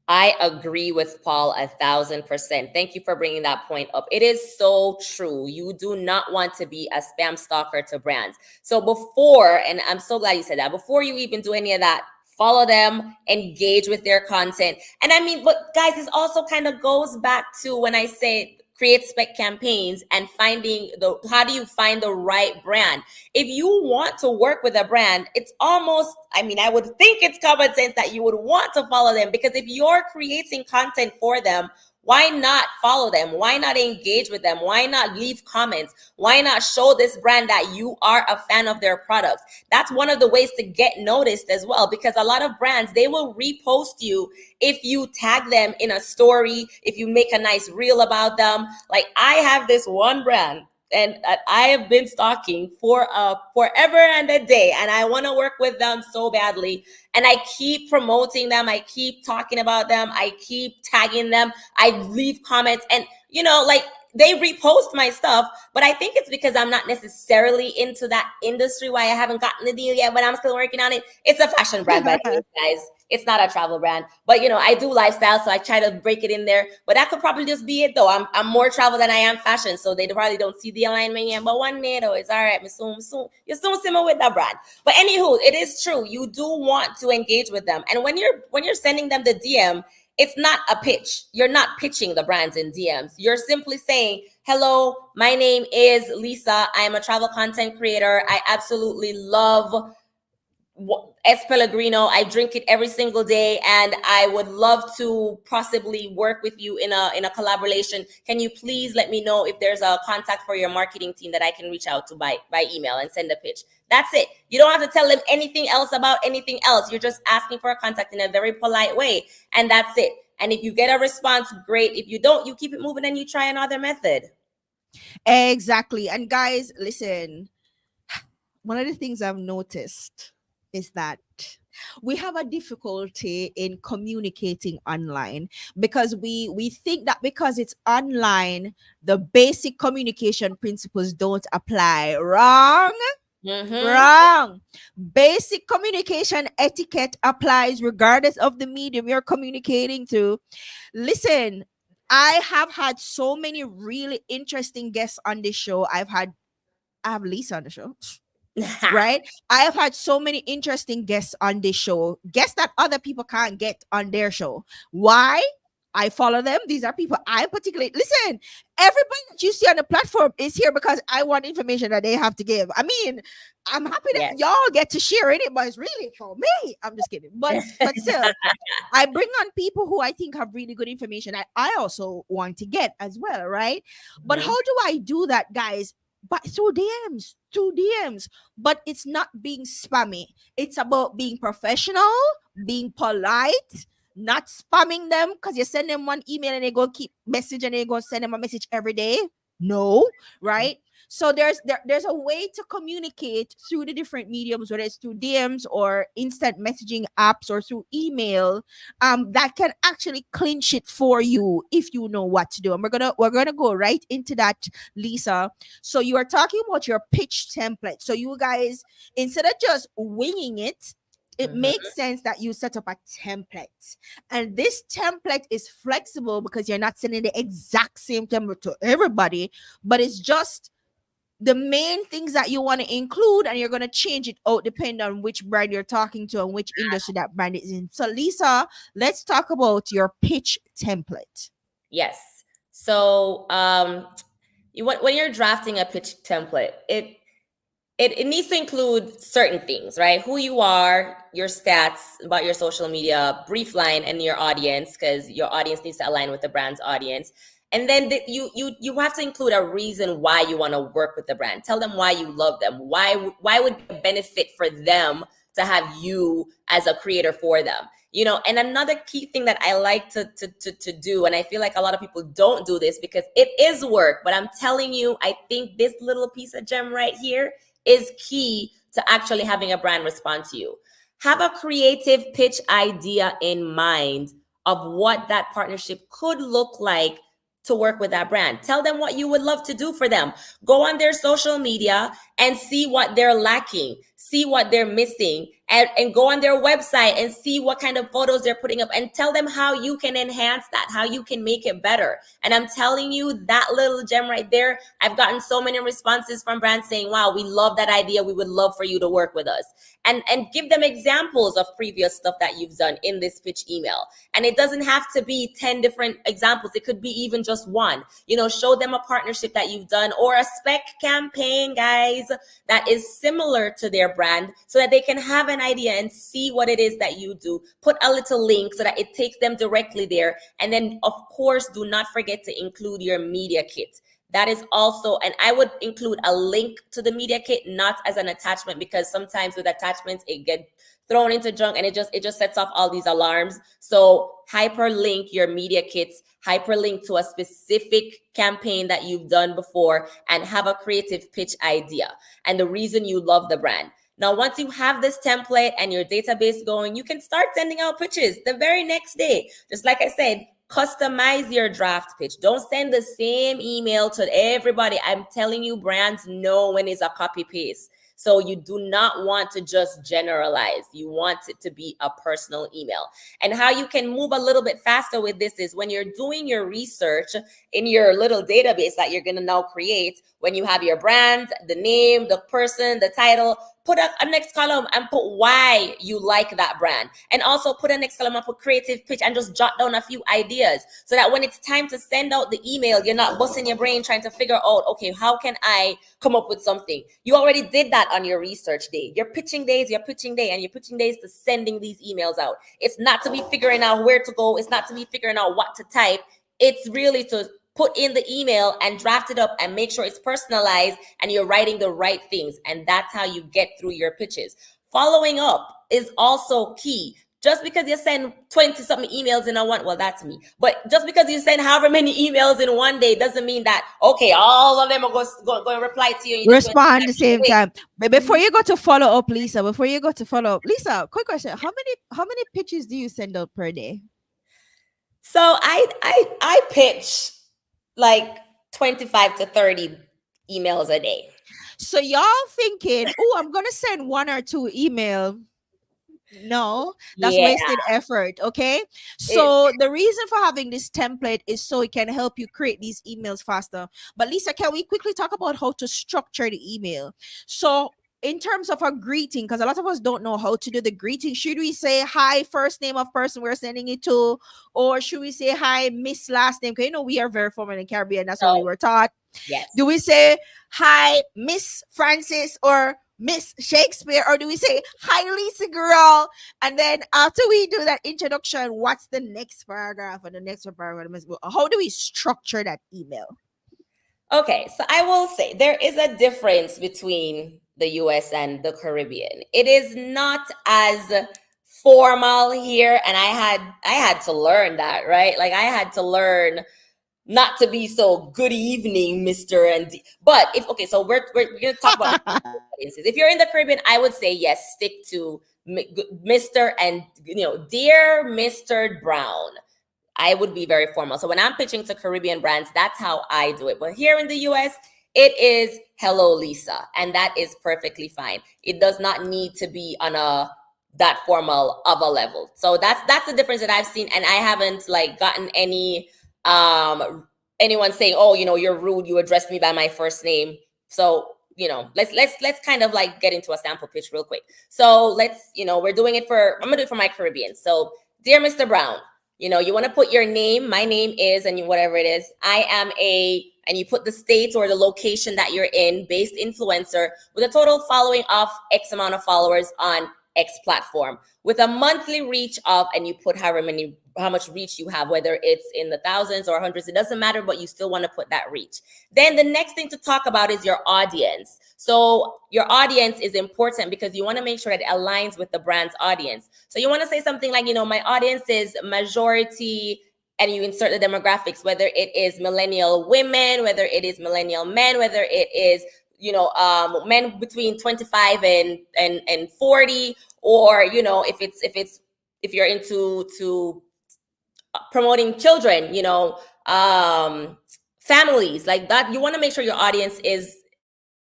I agree with Paul 1,000%. Thank you for bringing that point up. It is so true. You do not want to be a spam stalker to brands. So before, and I'm so glad you said that, before you even do any of that, follow them, engage with their content. And I mean, but guys, this also kind of goes back to when I say create spec campaigns and finding how do you find the right brand? If you want to work with a brand, it's almost, I would think it's common sense that you would want to follow them, because if you're creating content for them, why not follow them? Why not engage with them? Why not leave comments? Why not show this brand that you are a fan of their products? That's one of the ways to get noticed as well, because a lot of brands, they will repost you if you tag them in a story, if you make a nice reel about them. Like, I have this one brand and I have been stalking for forever and a day, and I want to work with them so badly. And I keep promoting them. I keep talking about them. I keep tagging them. I leave comments, and like, they repost my stuff, but I think it's because I'm not necessarily into that industry, why I haven't gotten the deal yet, but I'm still working on it. It's a fashion brand, by the way, guys. It's not a travel brand, but I do lifestyle, so I try to break it in there. But that could probably just be it, though. I'm more travel than I am fashion, so they probably don't see the alignment yet. But one day, though, it's all right. You soon see me with that brand. But anywho, it is true. You do want to engage with them, and when you're sending them the DM, it's not a pitch. You're not pitching the brands in DMs. You're simply saying, hello, my name is Lisa. I am a travel content creator. I absolutely love S Pellegrino. I drink it every single day, and I would love to possibly work with you in a collaboration. Can you please let me know if there's a contact for your marketing team that I can reach out to by email and send a pitch? That's it. You don't have to tell them anything else about anything else. You're just asking for a contact in a very polite way, and that's it. And if you get a response, great. If you don't, you keep it moving and you try another method. Exactly. And guys, listen, one of the things I've noticed is that we have a difficulty in communicating online, because we think that because it's online, the basic communication principles don't apply. Wrong. Wrong. Basic communication etiquette applies regardless of the medium you're communicating to. Listen, I have had so many really interesting guests on this show. I have Lisa on the show. Right? I have had so many interesting guests on this show, guests that other people can't get on their show. Why? I follow them. These are people I particularly listen. Everybody that you see on the platform is here because I want information that they have to give. I mean, I'm happy that y'all get to share in it, but it's really for me. I'm just kidding. But still, I bring on people who I think have really good information I also want to get as well, right? But how do I do that, guys? But through DMs. But it's not being spammy. It's about being professional, being polite, not spamming them, because you send them one email and they go keep message and they go send them a message every day. No, right? So there's a way to communicate through the different mediums, whether it's through DMs or instant messaging apps or through email, that can actually clinch it for you if you know what to do. And we're gonna go right into that, Lisa. So you are talking about your pitch template. So you guys, instead of just winging it, it makes sense that you set up a template. And this template is flexible because you're not sending the exact same template to everybody, but it's just the main things that you want to include, and you're going to change it out depending on which brand you're talking to and which industry that brand is in. So Lisa, let's talk about your pitch template. Yes. So when you're drafting a pitch template, it needs to include certain things, right? Who you are, your stats about your social media, brief line, and your audience, because your audience needs to align with the brand's audience. And then you have to include a reason why you want to work with the brand. Tell them why you love them. Why would it be a benefit for them to have you as a creator for them? And another key thing that I like to do, and I feel like a lot of people don't do this because it is work, but I'm telling you, I think this little piece of gem right here is key to actually having a brand respond to you. Have a creative pitch idea in mind of what that partnership could look like to work with that brand. Tell them what you would love to do for them. Go on their social media and see what they're lacking, see what they're missing, and go on their website and see what kind of photos they're putting up, and tell them how you can enhance that, how you can make it better. And I'm telling you, that little gem right there, I've gotten so many responses from brands saying, wow, we love that idea. We would love for you to work with us. And give them examples of previous stuff that you've done in this pitch email. And it doesn't have to be 10 different examples. It could be even just one. Show them a partnership that you've done or a spec campaign, guys. merchandise that is similar to their brand so that they can have an idea and see what it is that you do. Put a little link so that it takes them directly there. And then, of course, do not forget to include your media kit. That is also, and I would include a link to the media kit, not as an attachment, because sometimes with attachments, it gets thrown into junk and it just sets off all these alarms. So hyperlink your media kits, hyperlink to a specific campaign that you've done before, and have a creative pitch idea and the reason you love the brand. Now, once you have this template and your database going, you can start sending out pitches the very next day. Just like I said, customize your draft pitch. Don't send the same email to everybody. I'm telling you, brands know when it's a copy paste. So you do not want to just generalize. You want it to be a personal email. And how you can move a little bit faster with this is when you're doing your research in your little database that you're going to now create, when you have your brand, the name, the person, the title, put a next column and put why you like that brand. And also put a next column and put creative pitch and just jot down a few ideas so that when it's time to send out the email, you're not busting your brain trying to figure out, okay, how can I come up with something? You already did that on your research day. Your pitching day, and your pitching day is to sending these emails out. It's not to be figuring out where to go. It's not to be figuring out what to type. It's really to put in the email and draft it up and make sure it's personalized and you're writing the right things. And that's how you get through your pitches. Following up is also key. Just because you send 20-something emails in a one, well, that's me. But just because you send however many emails in one day doesn't mean that, okay, all of them are going to reply to you. Respond at the same time. But before you go to follow up, Lisa, quick question. How many pitches do you send out per day? So I pitch like 25 to 30 emails a day. So y'all thinking, oh, I'm going to send 1 or 2 email. No, that's wasted effort. Okay. So the reason for having this template is so it can help you create these emails faster. But Lisa, can we quickly talk about how to structure the email? So in terms of a greeting, because a lot of us don't know how to do the greeting, should we say hi, first name of person we're sending it to, or should we say hi, Miss last name? Because we are very formal in the Caribbean. That's what we were taught. Yes. Do we say hi, Miss Francis or Miss Shakespeare, or do we say hi, Lisa girl? And then after we do that introduction, what's the next paragraph or the next paragraph? How do we structure that email? Okay, so I will say there is a difference between the US and the Caribbean. It is not as formal here, and I had to learn that, right? Like I had to learn not to be so good evening, Mr. and but if okay, so we're gonna talk about audiences. If you're in the Caribbean, I would say yes, stick to Mr. and dear Mr. Brown. I would be very formal. So when I'm pitching to Caribbean brands, that's how I do it. But here in the US, it is hello, Lisa, and that is perfectly fine. It does not need to be on that formal of a level. So that's the difference that I've seen, and I haven't gotten any anyone saying, oh, you're rude, you addressed me by my first name. So let's kind of get into a sample pitch real quick. So let's we're doing it I'm gonna do it for my Caribbean. So dear Mr. Brown, you want to put your name, my name is, and whatever it is, I am and you put the state or the location that you're in, based influencer with a total following of X amount of followers on X platform with a monthly reach of, and you put how much reach you have, whether it's in the thousands or hundreds, it doesn't matter, but you still want to put that reach. Then the next thing to talk about is your audience. So your audience is important because you want to make sure that it aligns with the brand's audience. So you want to say something like, my audience is majority, and you insert the demographics, whether it is millennial women, whether it is millennial men, whether it is men between 25 and 40, or if you're into promoting children, families like that. You want to make sure your audience is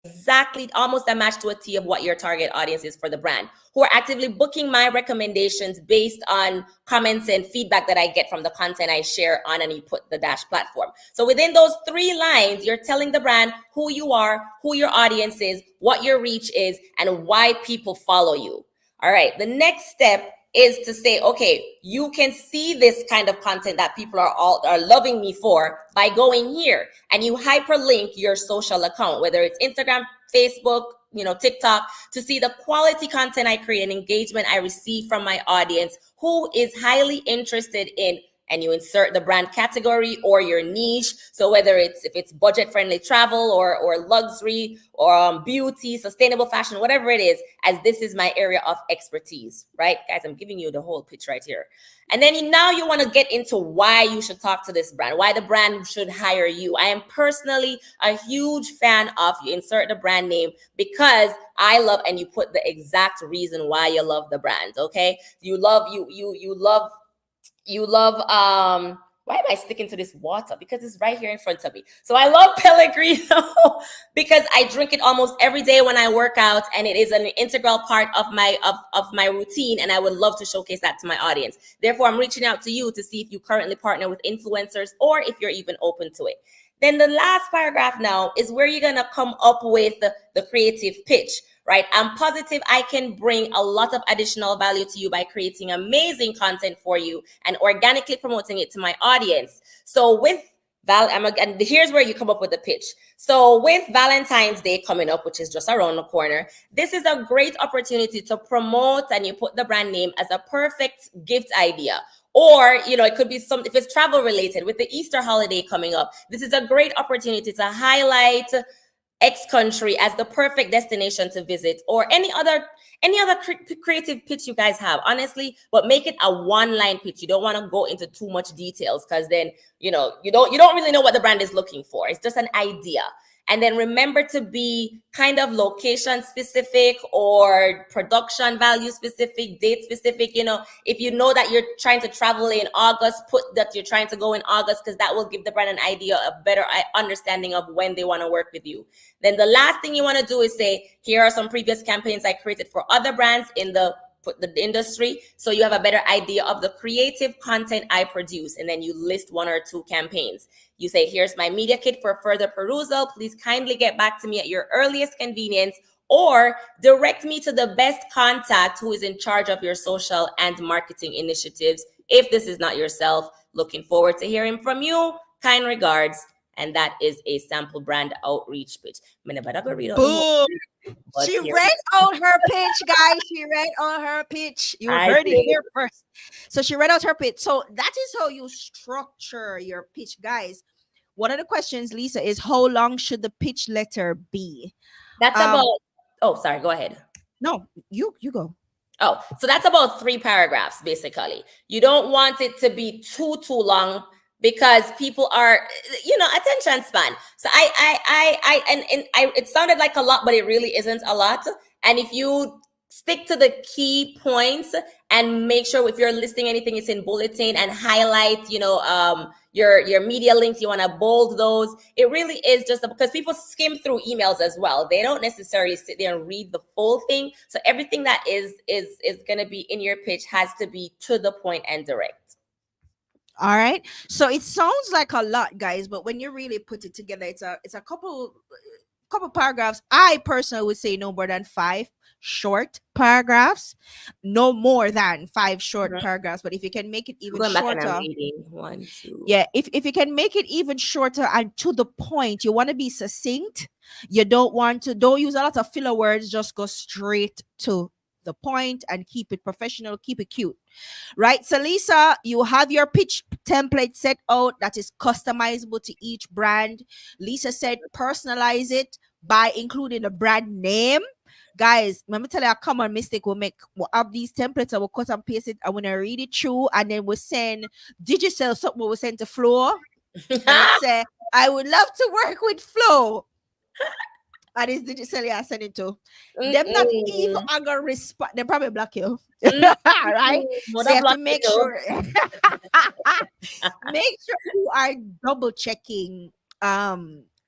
exactly almost a match to a T of what your target audience is for the brand, who are actively booking my recommendations based on comments and feedback that I get from the content I share on, and you put the dash platform. So within those 3 lines, you're telling the brand who you are, who your audience is, what your reach is, and why people follow you. All right. The next step is to say, okay, you can see this kind of content that people are loving me for by going here, and you hyperlink your social account, whether it's Instagram, Facebook, TikTok, to see the quality content I create and engagement I receive from my audience who is highly interested in, and you insert the brand category or your niche. So whether if it's budget friendly travel or luxury or beauty, sustainable fashion, whatever it is, as this is my area of expertise, right? Guys, I'm giving you the whole pitch right here. And then now you want to get into why you should talk to this brand, why the brand should hire you. I am personally a huge fan of, you insert the brand name, because I love, and you put the exact reason why you love the brand. Okay. You love why am I sticking to this water? Because it's right here in front of me. So I love Pellegrino because I drink it almost every day when I work out, and it is an integral part of my routine, and I would love to showcase that to my audience. Therefore, I'm reaching out to you to see if you currently partner with influencers or if you're even open to it. Then the last paragraph now is where you're going to come up with the creative pitch, right? I'm positive I can bring a lot of additional value to you by creating amazing content for you and organically promoting it to my audience. So with and here's where you come up with the pitch. So with Valentine's Day coming up, which is just around the corner, this is a great opportunity to promote, and you put the brand name as a perfect gift idea. Or, it could be if it's travel related with the Easter holiday coming up, this is a great opportunity to highlight X country as the perfect destination to visit, or any other creative pitch you guys have, honestly, but make it a one-line pitch. You don't want to go into too much details, because then you don't really know what the brand is looking for. It's just an idea. And then remember to be kind of location specific or production value specific, date specific. If you know that you're trying to travel in August, put that you're trying to go in August, because that will give the brand an idea, a better understanding of when they want to work with you. Then the last thing you want to do is say, here are some previous campaigns I created for other brands in the industry, so you have a better idea of the creative content I produce. And then you list 1 or 2 campaigns. You say, here's my media kit for further perusal. Please kindly get back to me at your earliest convenience, or direct me to the best contact who is in charge of your social and marketing initiatives. If this is not yourself, looking forward to hearing from you. Kind regards. And that is a sample brand outreach pitch. Boom. She read out her pitch, guys. She read out her pitch. You heard it here first. So she read out her pitch. So that is how you structure your pitch, guys. One of the questions, Lisa, is how long should the pitch letter be? That's about. Oh, sorry. Go ahead. No, you go. Oh, so that's about 3 paragraphs, basically. You don't want it to be too long, because people are, attention span. So it sounded like a lot, but it really isn't a lot. And if you stick to the key points and make sure if you're listing anything, it's in bulletin, and highlight, your media links, you want to bold those. It really is just because people skim through emails as well. They don't necessarily sit there and read the full thing. So everything that is going to be in your pitch has to be to the point and direct. All right. So it sounds like a lot, guys, but when you really put it together, it's a couple paragraphs. I personally would say no more than 5 short paragraphs, no more than 5 short paragraphs. But if you can make it even shorter, 1, 2. Yeah, if you can make it even shorter and to the point, you want to be succinct. You don't use a lot of filler words. Just go straight to the point and keep it professional, keep it cute, right? So Lisa, you have your pitch template set out that is customizable to each brand. Lisa said personalize it by including the brand name. Guys, let me tell you a common mistake we'll have these templates and we'll cut and paste it, and when I read it through, and then we'll send Digicel something, we'll send to Flo and it say, I would love to work with Flo. And it's Digicel you are sending to. Them not even gonna respond. They probably block you. Right? So you have to make sure you are double checking.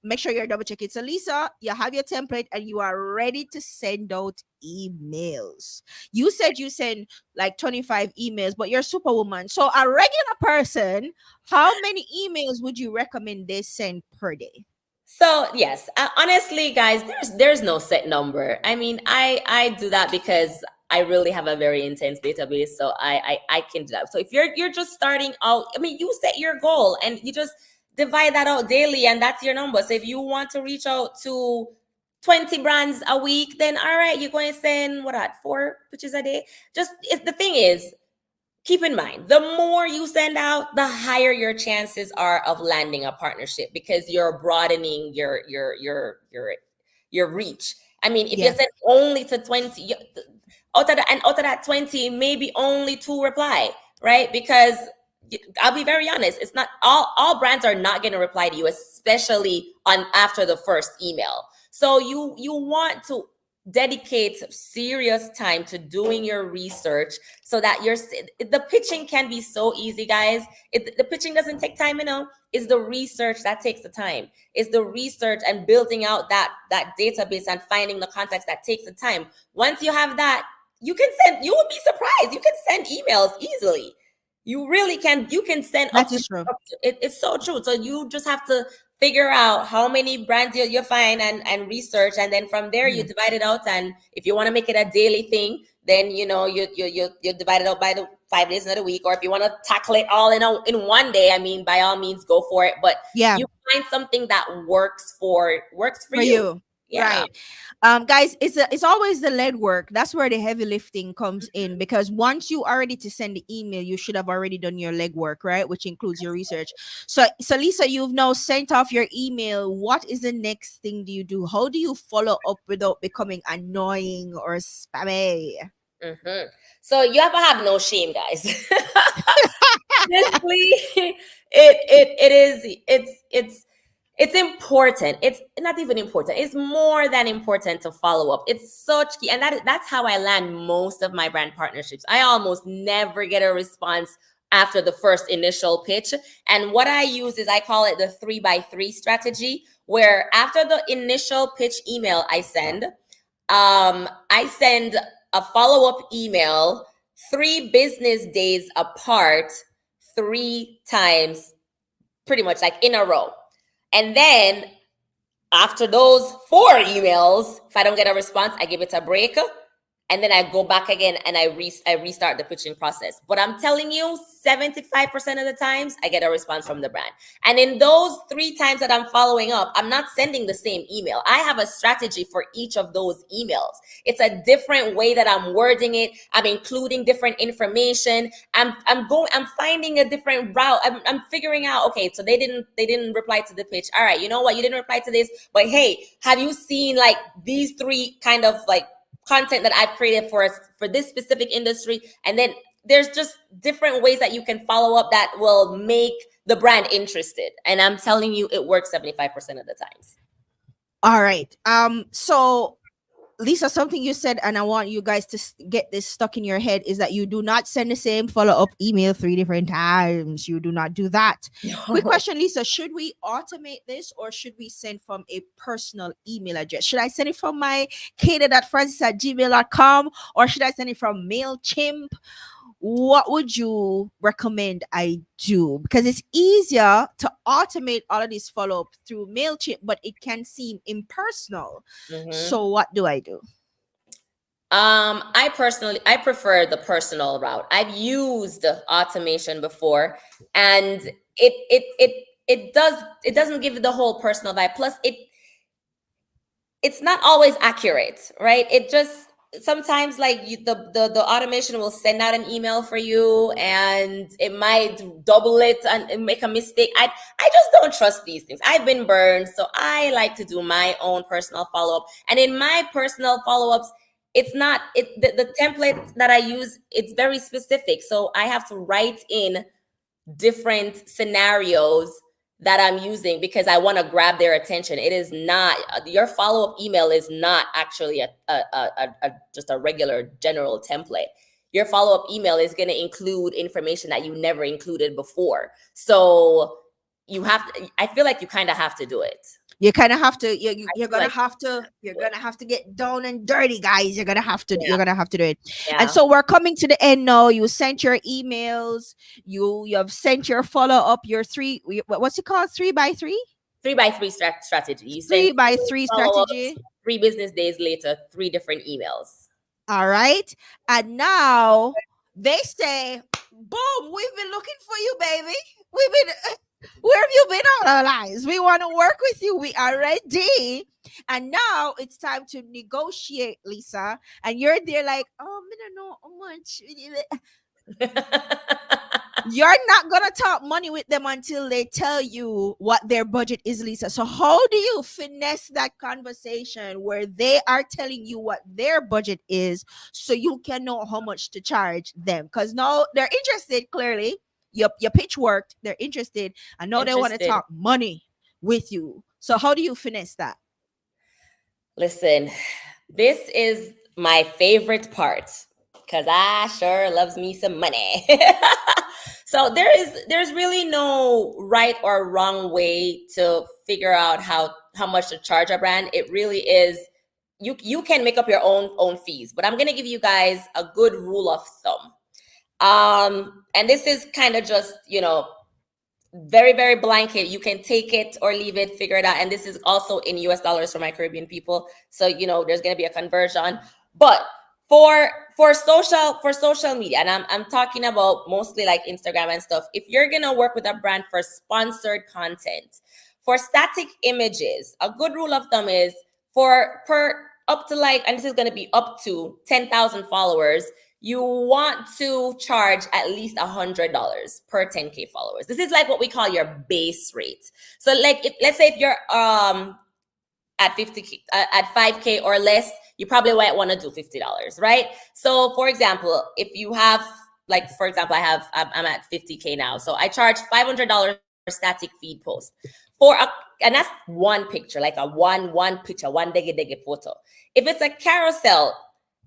Make sure you're double checking. So Lisa, you have your template and you are ready to send out emails. You said you send like 25 emails, but you're superwoman. So a regular person, how many emails would you recommend they send per day? So yes, honestly, guys, there's no set number. I mean, I do that because I really have a very intense database, so I can do that. So if you're just starting out, I mean, you set your goal and you just divide that out daily, and that's your number. So if you want to reach out to 20 brands a week, then all right, you're going to send what at 4 pitches a day. Just the thing is, keep in mind, the more you send out, the higher your chances are of landing a partnership because you're broadening your reach. I mean, if you Yeah. send only to 20, out of that 20, maybe only 2 reply, right? Because I'll be very honest, it's not all brands are not going to reply to you, especially on after the first email. So you want to dedicate serious time to doing your research so that the pitching can be so easy, guys. The pitching doesn't take time, it's the research that takes the time. It's the research and building out that database and finding the contacts that takes the time. Once you have that, you will be surprised, you can send emails easily. You really can. You can send That is true. it's so true. So you just have to figure out how many brands you find and research, and then from there you divide it out. And if you want to make it a daily thing, then you divide it out by the 5 days of the week. Or if you want to tackle it all in one day, I mean, by all means, go for it. But Yeah. you find something that works for For you. you. Yeah. Right. Guys, it's always the lead work. That's where the heavy lifting comes in, because once you are ready to send the email, you should have already done your leg work, right? Which includes your research. So Lisa, you've now sent off your email. What is the next thing do you do? How do you follow up without becoming annoying or spammy? So you have to have no shame, guys. Honestly, it is it's important. It's not even important. It's more than important to follow up. It's such key, and that's how I land most of my brand partnerships. I almost never get a response after the first initial pitch. And what I use is I call it the 3x3 strategy, where after the initial pitch email I send a follow-up email 3 business days apart, 3 times, pretty much like in a row. And then after those 4 emails, if I don't get a response, I give it a break. And then I go back again and I restart the pitching process. But I'm telling you, 75% of the times I get a response from the brand. And in those 3 times that I'm following up, I'm not sending the same email. I have a strategy for each of those emails. It's a different way that I'm wording it. I'm including different information. I'm finding a different route. I'm figuring out, okay, so they didn't reply to the pitch. All right, you know what? You didn't reply to this, but hey, have you seen like these 3 kind of like content that I've created for this specific industry? And then there's just different ways that you can follow up that will make the brand interested. And I'm telling you, it works 75% of the times. All right. So Lisa, something you said, and I want you guys to get this stuck in your head, is that you do not send the same follow-up email 3 different times. You do not do that. Quick question, Lisa. Should we automate this, or should we send from a personal email address? Should I send it from my kaden.francis@gmail.com, or should I send it from MailChimp? What would you recommend I do? Because it's easier to automate all of this follow-up through MailChimp, but it can seem impersonal. So what do I do? I prefer the personal route. I've used automation before, and it doesn't give the whole personal vibe. Plus it's not always accurate, right? It just sometimes like the automation will send out an email for you and it might double it and make a mistake. I just don't trust these things. I've been burned, so I like to do my own personal follow-up. And in my personal follow-ups, it's not the template that I use, it's very specific. So I have to write in different scenarios that I'm using because I want to grab their attention. It is not, your follow-up email is not actually just a regular general template. Your follow-up email is going to include information that you never included before. So I feel like you kind of have to do it. You kind of have to. You're gonna have to get down and dirty, guys. You're gonna have to. Yeah. You're gonna have to do it. Yeah. And so we're coming to the end now. You sent your emails. You have sent your follow up. Your 3. What's it called? 3x3. 3x3 strategy. You 3x3 strategy. 3 business days later, 3 different emails. All right. And now they say, boom, we've been looking for you, baby. Where have you been all our lives? We want to work with you. We are ready. And now it's time to negotiate, Lisa. And you're there like, oh, I don't know how much. You're not gonna talk money with them until they tell you what their budget is, Lisa. So how do you finesse that conversation where they are telling you what their budget is so you can know how much to charge them? Because now they're interested, clearly. Your pitch worked, they're interested, and now they want to Interested. talk money with you. So how do you finesse that? Listen, this is my favorite part because I sure loves me some money. So there's really no right or wrong way to figure out how much to charge a brand. It really is, you can make up your own fees, but I'm gonna give you guys a good rule of thumb. And this is kind of just, very, very blanket. You can take it or leave it, figure it out. And this is also in US dollars for my Caribbean people. So, there's going to be a conversion. But for social media, and I'm talking about mostly like Instagram and stuff, if you're going to work with a brand for sponsored content, for static images, a good rule of thumb is per up to and this is going to be up to 10,000 followers, you want to charge at least $100 per 10K followers. This is like what we call your base rate. So let's say if you're at 50K, at 5K or less, you probably might want to do $50, right? So for example, if you have, for example, I'm at 50K now. So I charge $500 per static feed post and that's one picture, like a one picture, one dege photo. If it's a carousel,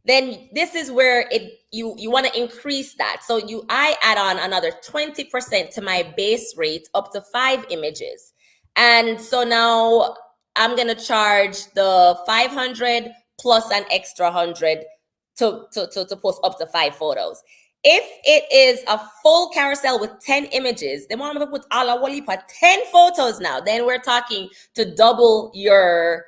then this is where you want to increase that. So I add on another 20% to my base rate up to 5 images. And so now I'm going to charge the 500 plus an extra 100 to post up to 5 photos. If it is a full carousel with 10 images, then want to put all our 10 photos now, then we're talking to double your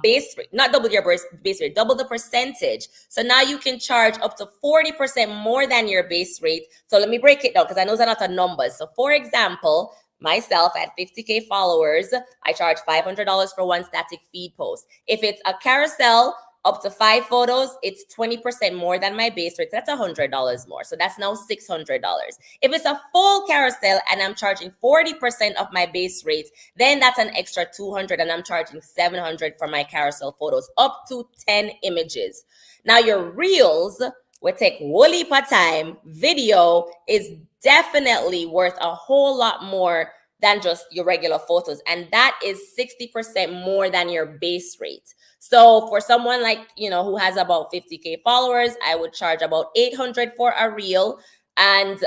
base rate, not double your base rate, double the percentage. So now you can charge up to 40% more than your base rate. So let me break it down because I know those are not a numbers. So for example, myself at 50K followers, I charge $500 for one static feed post. If it's a carousel, up to 5 photos, it's 20% more than my base rate. That's $100 more. So that's now $600. If it's a full carousel and I'm charging 40% of my base rate, then that's an extra $200 and I'm charging $700 for my carousel photos, up to 10 images. Now your reels will take whole per time. Video is definitely worth a whole lot more than just your regular photos. And that is 60% more than your base rate. So for someone who has about 50K followers, I would charge about $800 for a reel. And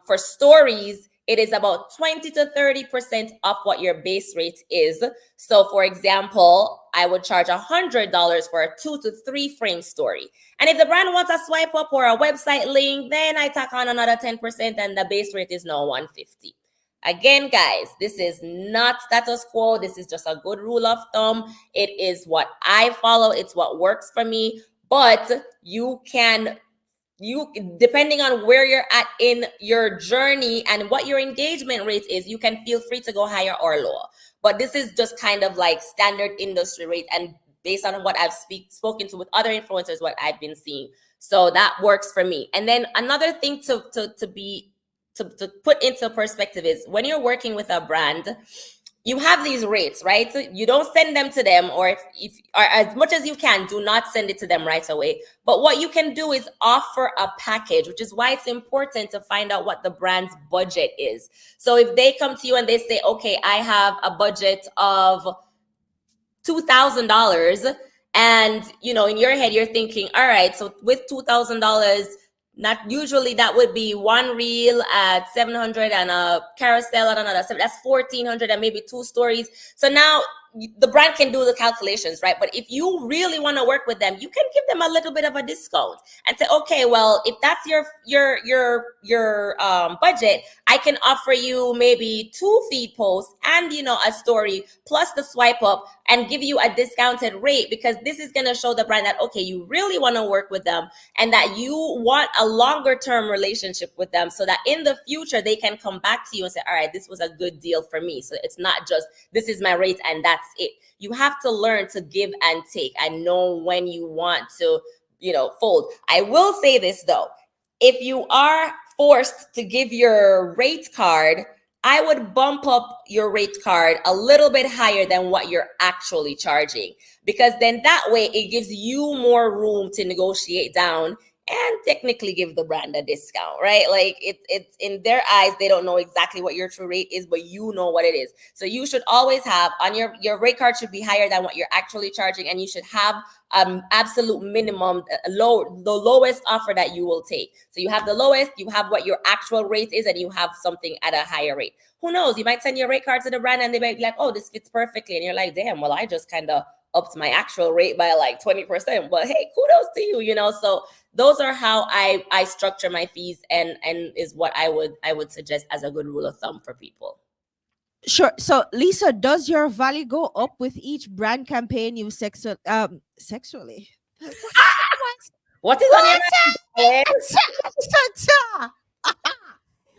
for stories, it is about 20 to 30% of what your base rate is. So for example, I would charge $100 for a 2 to 3 frame story. And if the brand wants a swipe up or a website link, then I tack on another 10% and the base rate is now $150. Again, guys, this is not status quo. This is just a good rule of thumb. It is what I follow. It's what works for me. But you depending on where you're at in your journey and what your engagement rate is, you can feel free to go higher or lower. But this is just kind of like standard industry rate and based on what I've spoken to with other influencers, what I've been seeing. So that works for me. And then another thing to put into perspective is when you're working with a brand, you have these rates, right? So you don't send them to them, or if as much as you can, do not send it to them right away. But what you can do is offer a package, which is why it's important to find out what the brand's budget is. So if they come to you and they say, okay, I have a budget of $2,000, and in your head you're thinking, all right, so with $2,000, not usually that would be one reel at 700 and a carousel at another. So that's 1,400 and maybe 2 stories. So now the brand can do the calculations, right? But if you really want to work with them, you can give them a little bit of a discount and say, okay, well, if that's your budget, I can offer you maybe 2 feed posts and, you know, a story plus the swipe up, and give you a discounted rate, because this is going to show the brand that, okay, you really want to work with them and that you want a longer term relationship with them, so that in the future they can come back to you and say, all right, this was a good deal for me. So it's not just, this is my rate and that's it. You have to learn to give and take and know when you want to, you know, fold. I will say this though, if you are forced to give your rate card, I would bump up your rate card a little bit higher than what you're actually charging, because then that way it gives you more room to negotiate down and technically give the brand a discount, right? Like it's in their eyes, they don't know exactly what your true rate is, but you know what it is. So you should always have on your rate card should be higher than what you're actually charging, and you should have absolute minimum, the lowest offer that you will take. So you have the lowest, you have what your actual rate is, and you have something at a higher rate. Who knows? You might send your rate card to the brand and they might be like, oh, this fits perfectly. And you're like, damn, well, I just kind of upped my actual rate by like 20%. But hey, kudos to you, you know? So those are how I structure my fees, and is what I would suggest as a good rule of thumb for people. Sure. So, Lisa, does your value go up with each brand campaign you sexually? What is on your mind?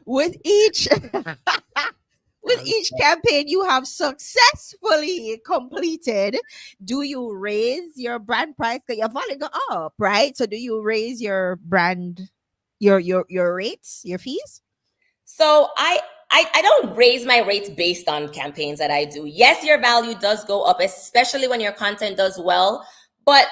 With each with each campaign you have successfully completed, do you raise your brand price? Because your value go up, right? So do you raise your brand your rates, your fees? So I don't raise my rates based on campaigns that I do. Yes, your value does go up, especially when your content does well. But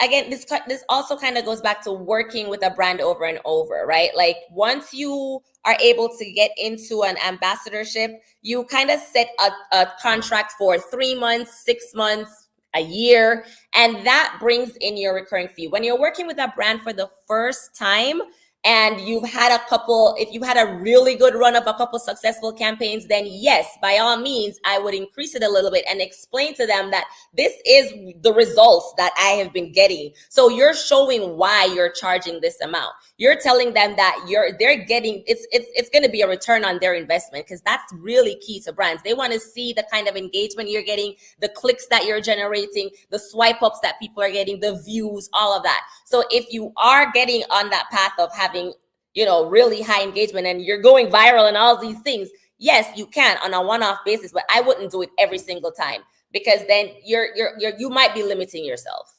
again, this also kind of goes back to working with a brand over and over, right? Like once you are able to get into an ambassadorship, you kind of set a contract for 3 months, 6 months, a year, and that brings in your recurring fee. When you're working with a brand for the first time, and you've had a couple, if you had a really good run of a couple successful campaigns, then yes, by all means, I would increase it a little bit and explain to them that this is the results that I have been getting. So you're showing why you're charging this amount. You're telling them that they're getting, it's going to be a return on their investment, because that's really key to brands. They want to see the kind of engagement you're getting, the clicks that you're generating, the swipe ups that people are getting, the views, all of that. So if you are getting on that path of having, you know, really high engagement and you're going viral and all these things, yes, you can on a one-off basis, but I wouldn't do it every single time, because then you might be limiting yourself.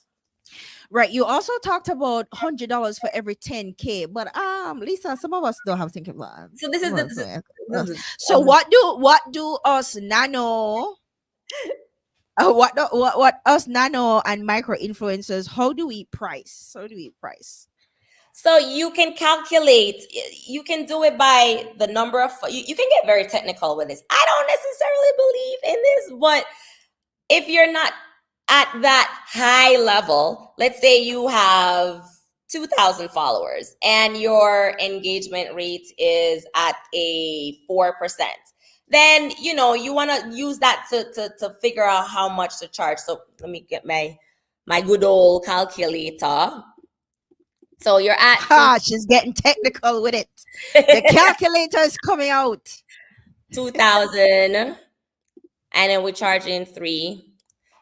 Right. You also talked about $100 for every 10K, but Lisa, some of us don't have 10K. So this is so what do us nano? What us nano and micro influencers? How do we price? So you can calculate, you can do it by the number of, you can get very technical with this. I don't necessarily believe in this, but if you're not at that high level, let's say you have 2,000 followers and your engagement rate is at a 4%, then, you know, you want to use that to figure out how much to charge. So let me get my good old calculator. So you're at she's getting technical with it. The calculator is coming out. 2,000, and then we're charging 3.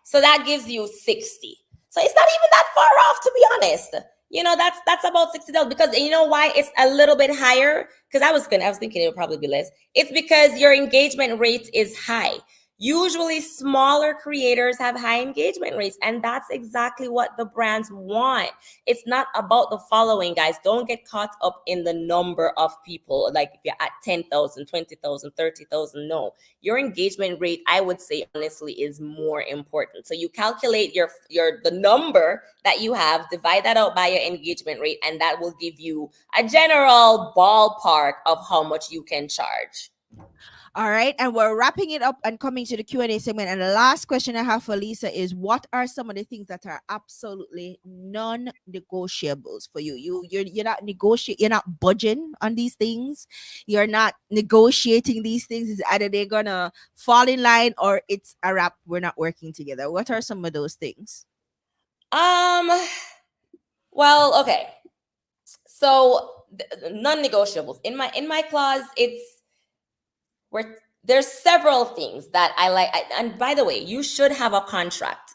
So that gives you 60. So it's not even that far off, to be honest. You know, that's about $60, because you know why it's a little bit higher? Because I was thinking it would probably be less. It's because your engagement rate is high. Usually smaller creators have high engagement rates, and that's exactly what the brands want. It's not about the following, guys. Don't get caught up in the number of people. Like if you're at 10,000, 20,000, 30,000, no. Your engagement rate, I would say honestly, is more important. So you calculate the number that you have, divide that out by your engagement rate, and that will give you a general ballpark of how much you can charge. All right, and we're wrapping it up and coming to the Q&A segment. And the last question I have for Lisa is, what are some of the things that are absolutely non-negotiables for you? You're not negotiating, you're not budging on these things. You're not negotiating these things. It's either they're gonna fall in line or it's a wrap. We're not working together. What are some of those things? Well, okay. So non-negotiables in my clause, there's several things that I like. And by the way, you should have a contract.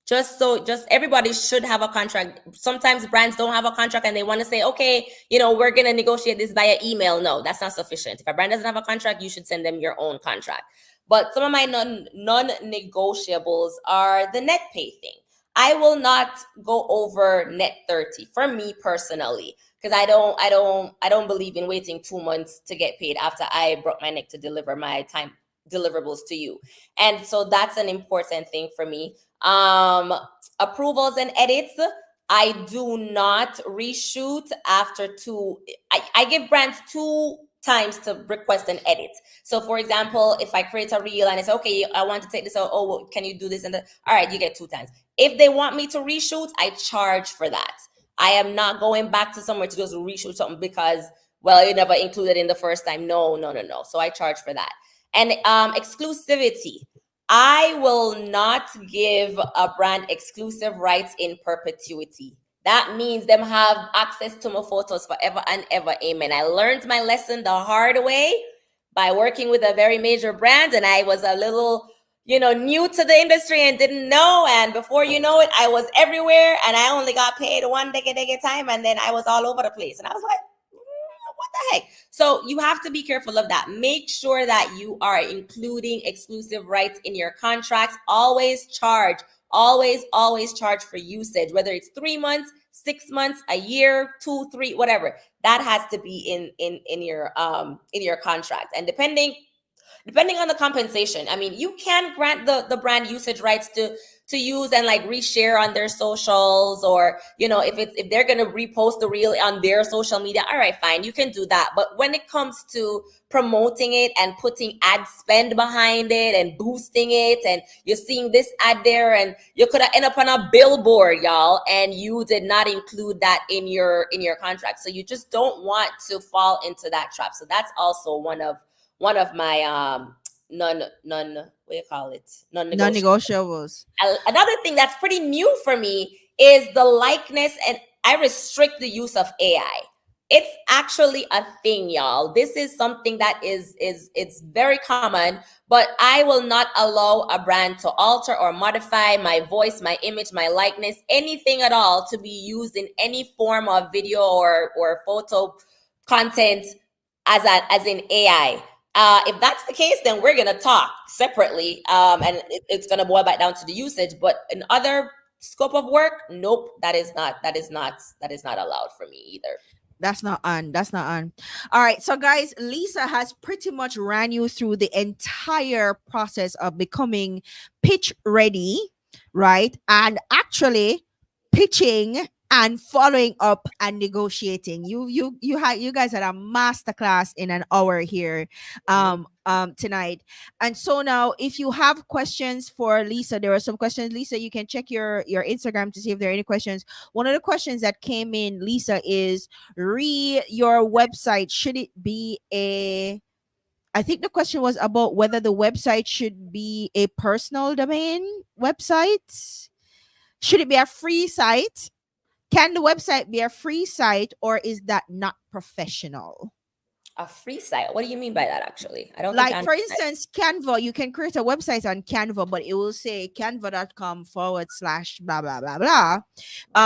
Just everybody should have a contract. Sometimes brands don't have a contract and they want to say, okay, we're gonna negotiate this via email. No, that's not sufficient. If a brand doesn't have a contract, you should send them your own contract. But some of my non-negotiables are the net pay thing. I will not go over net 30 for me personally, because I don't believe in waiting 2 months to get paid after I broke my neck to deliver my time deliverables to you. And so that's an important thing for me. Approvals and edits, I do not reshoot after I give brands 2 times to request an edit. So for example, if I create a reel and it's okay, I want to take this out, well, can you do this? And all right, you get 2 times. If they want me to reshoot, I charge for that. I am not going back to somewhere to just reshoot something because, well, you never included in the first time. No. So I charge for that. And exclusivity. I will not give a brand exclusive rights in perpetuity. That means them have access to my photos forever and ever. Amen. I learned my lesson the hard way by working with a very major brand, and I was a little new to the industry and didn't know. And before you know it, I was everywhere and I only got paid one decade time. And then I was all over the place. And I was like, what the heck? So you have to be careful of that. Make sure that you are including exclusive rights in your contracts. Always charge. Always charge for usage, whether it's 3 months, 6 months, a year, 2, 3, whatever. That has to be in your contract. And depending on the compensation, I mean, you can grant the brand usage rights to use and like reshare on their socials, or if they're gonna repost the reel on their social media, all right, fine, you can do that. But when it comes to promoting it and putting ad spend behind it and boosting it, and you're seeing this ad there, and you could have end up on a billboard, y'all, and you did not include that in your contract. So you just don't want to fall into that trap. So that's also one of my what do you call it? Non-negotiables. Another thing that's pretty new for me is the likeness, and I restrict the use of AI. It's actually a thing, y'all. This is something that it's very common, but I will not allow a brand to alter or modify my voice, my image, my likeness, anything at all to be used in any form of video or photo content as in AI. If that's the case, then we're gonna talk separately, and it's gonna boil back down to the usage. But in other scope of work, nope, that is not allowed for me either. That's not on. All right. So, guys, Lisa has pretty much ran you through the entire process of becoming pitch ready, right? And actually pitching and following up and negotiating. You guys had a masterclass in an hour here tonight. And so now, if you have questions for Lisa, there are some questions. Lisa, you can check your Instagram to see if there are any questions. One of the questions that came in, Lisa, is your website, should it be I think the question was about whether the website should be a personal domain website. Should it be a free site? Can the website be a free site, or is that not professional? A free site? What do you mean by that, actually? I don't like, for instance, Canva. You can create a website on Canva, but it will say canva.com / blah, blah, blah, blah.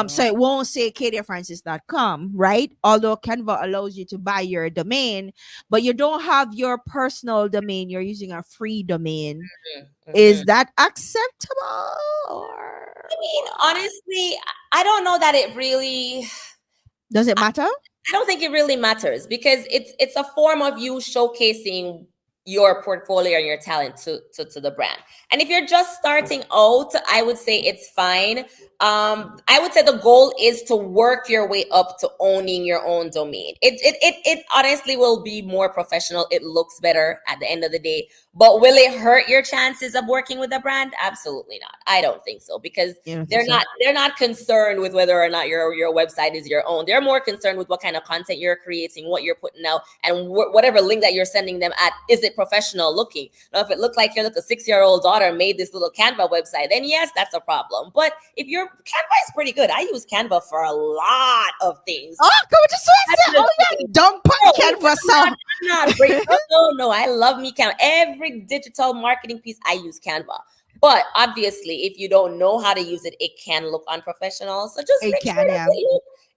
So it won't say KadiaFrancis.com, right? Although Canva allows you to buy your domain, but you don't have your personal domain. You're using a free domain. Is that acceptable? I mean, honestly, I don't know that it really... Does it matter? I don't think it really matters, because it's a form of you showcasing your portfolio and your talent to the brand. And if you're just starting out, I would say it's fine. I would say the goal is to work your way up to owning your own domain. It honestly will be more professional. It looks better at the end of the day. But will it hurt your chances of working with a brand? Absolutely not. I don't think so, because they're not concerned with whether or not your website is your own. They're more concerned with what kind of content you're creating, what you're putting out, and whatever link that you're sending them at, is it professional looking? Now, if it looked like your little 6-year-old daughter made this little Canva website, then yes, that's a problem. But if your Canva is pretty good, I use Canva for a lot of things. Oh, come on, just yeah, dump on Canva. I'm not great. No, I love me Canva. Every digital marketing piece, I use Canva. But obviously, if you don't know how to use it, it can look unprofessional. So just make sure that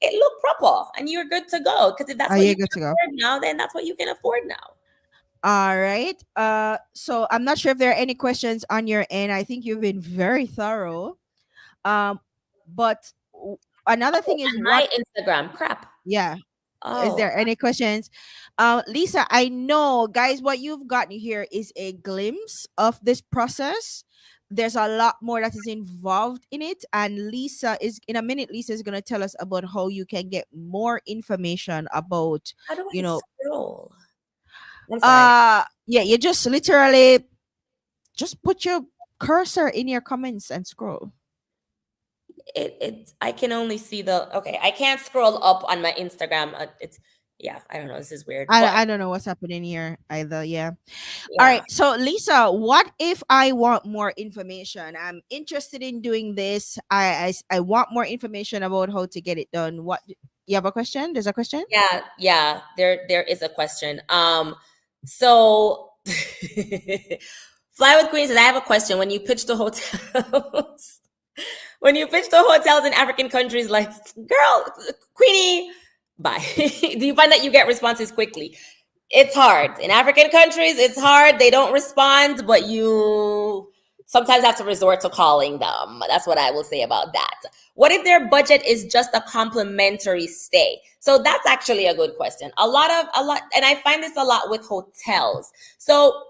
it look proper, and you're good to go. Because if that's what you can afford now, then that's what you can afford now. All right. So I'm not sure if there are any questions on your end. I think you've been very thorough. But another thing is my Instagram crap. Yeah. Is there any questions? Lisa, I know, guys, what you've gotten here is a glimpse of this process. There's a lot more that is involved in it. And Lisa is going to tell us about how you can get more information about, how do I scroll? Yeah, you just literally just put your cursor in your comments and scroll. I can only see I can't scroll up on my Instagram. I don't know, this is weird. I don't know what's happening here either. Yeah. All right, so Lisa, what if I want more information? I'm interested in doing this. I want more information about how to get it done. What, you have a question? There's a question? Yeah, there is a question. So Fly with Queen says, I have a question. When you pitch the hotels in African countries, like, girl, Queenie, bye. Do you find that you get responses quickly? It's hard. In African countries, it's hard. They don't respond, but you sometimes have to resort to calling them. That's what I will say about that. What if their budget is just a complimentary stay? So that's actually a good question. A lot, and I find this a lot with hotels. So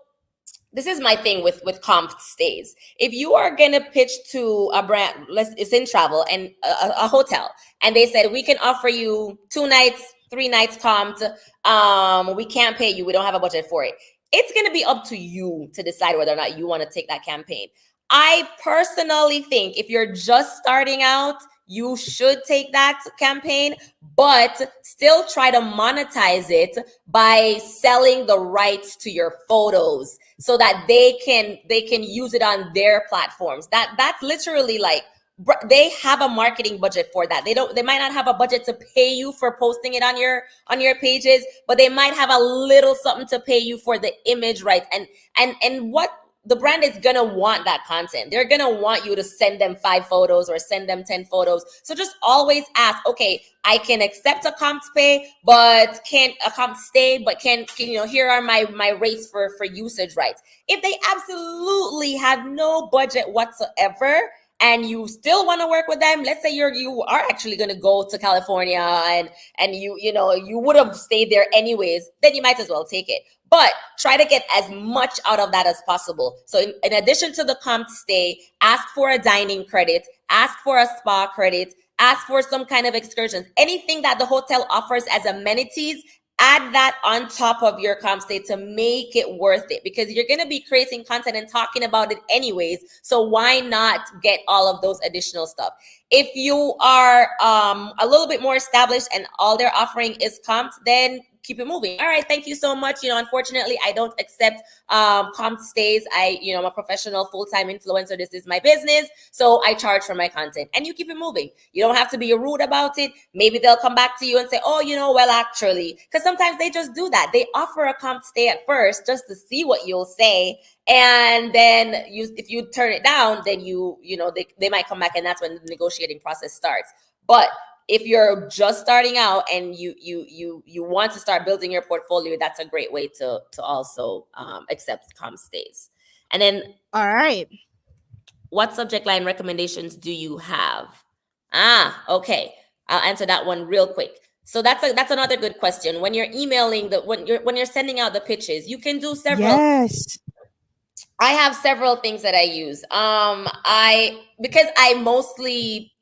this is my thing with comp stays. If you are gonna pitch to a brand, it's in travel and a hotel, and they said, we can offer you 2 nights, 3 nights comped. We can't pay you. We don't have a budget for it. It's gonna be up to you to decide whether or not you want to take that campaign. I personally think if you're just starting out, you should take that campaign, but still try to monetize it by selling the rights to your photos so that they can use it on their platforms. That's literally like, they have a marketing budget for that. They might not have a budget to pay you for posting it on your pages, but they might have a little something to pay you for the image rights. And what the brand is going to want that content. They're going to want you to send them 5 photos or send them 10 photos. So just always ask, okay, I can accept a comp pay, but can a comp stay, but can here are my rates for usage rights. If they absolutely have no budget whatsoever, and you still want to work with them, let's say you are actually going to go to California and you would have stayed there anyways, then you might as well take it. But try to get as much out of that as possible. So in addition to the comp stay, ask for a dining credit, ask for a spa credit, ask for some kind of excursions. Anything that the hotel offers as amenities, add that on top of your comp stay to make it worth it, because you're going to be creating content and talking about it anyways. So why not get all of those additional stuff? If you are a little bit more established and all they're offering is comp, then keep it moving. All right, thank you so much. Unfortunately, I don't accept comp stays. I'm a professional full-time influencer. This is my business, so I charge for my content. And you keep it moving. You don't have to be rude about it. Maybe they'll come back to you and say, oh, well, actually, because sometimes they just do that. They offer a comp stay at first just to see what you'll say. And then if you turn it down, then they might come back, and that's when the negotiating process starts. But if you're just starting out and you want to start building your portfolio, that's a great way to also accept comp stays. And then, all right, what subject line recommendations do you have? Okay, I'll answer that one real quick. So that's another good question. When you're emailing when you're sending out the pitches, you can do several. Yes. I have several things that I use. I because I mostly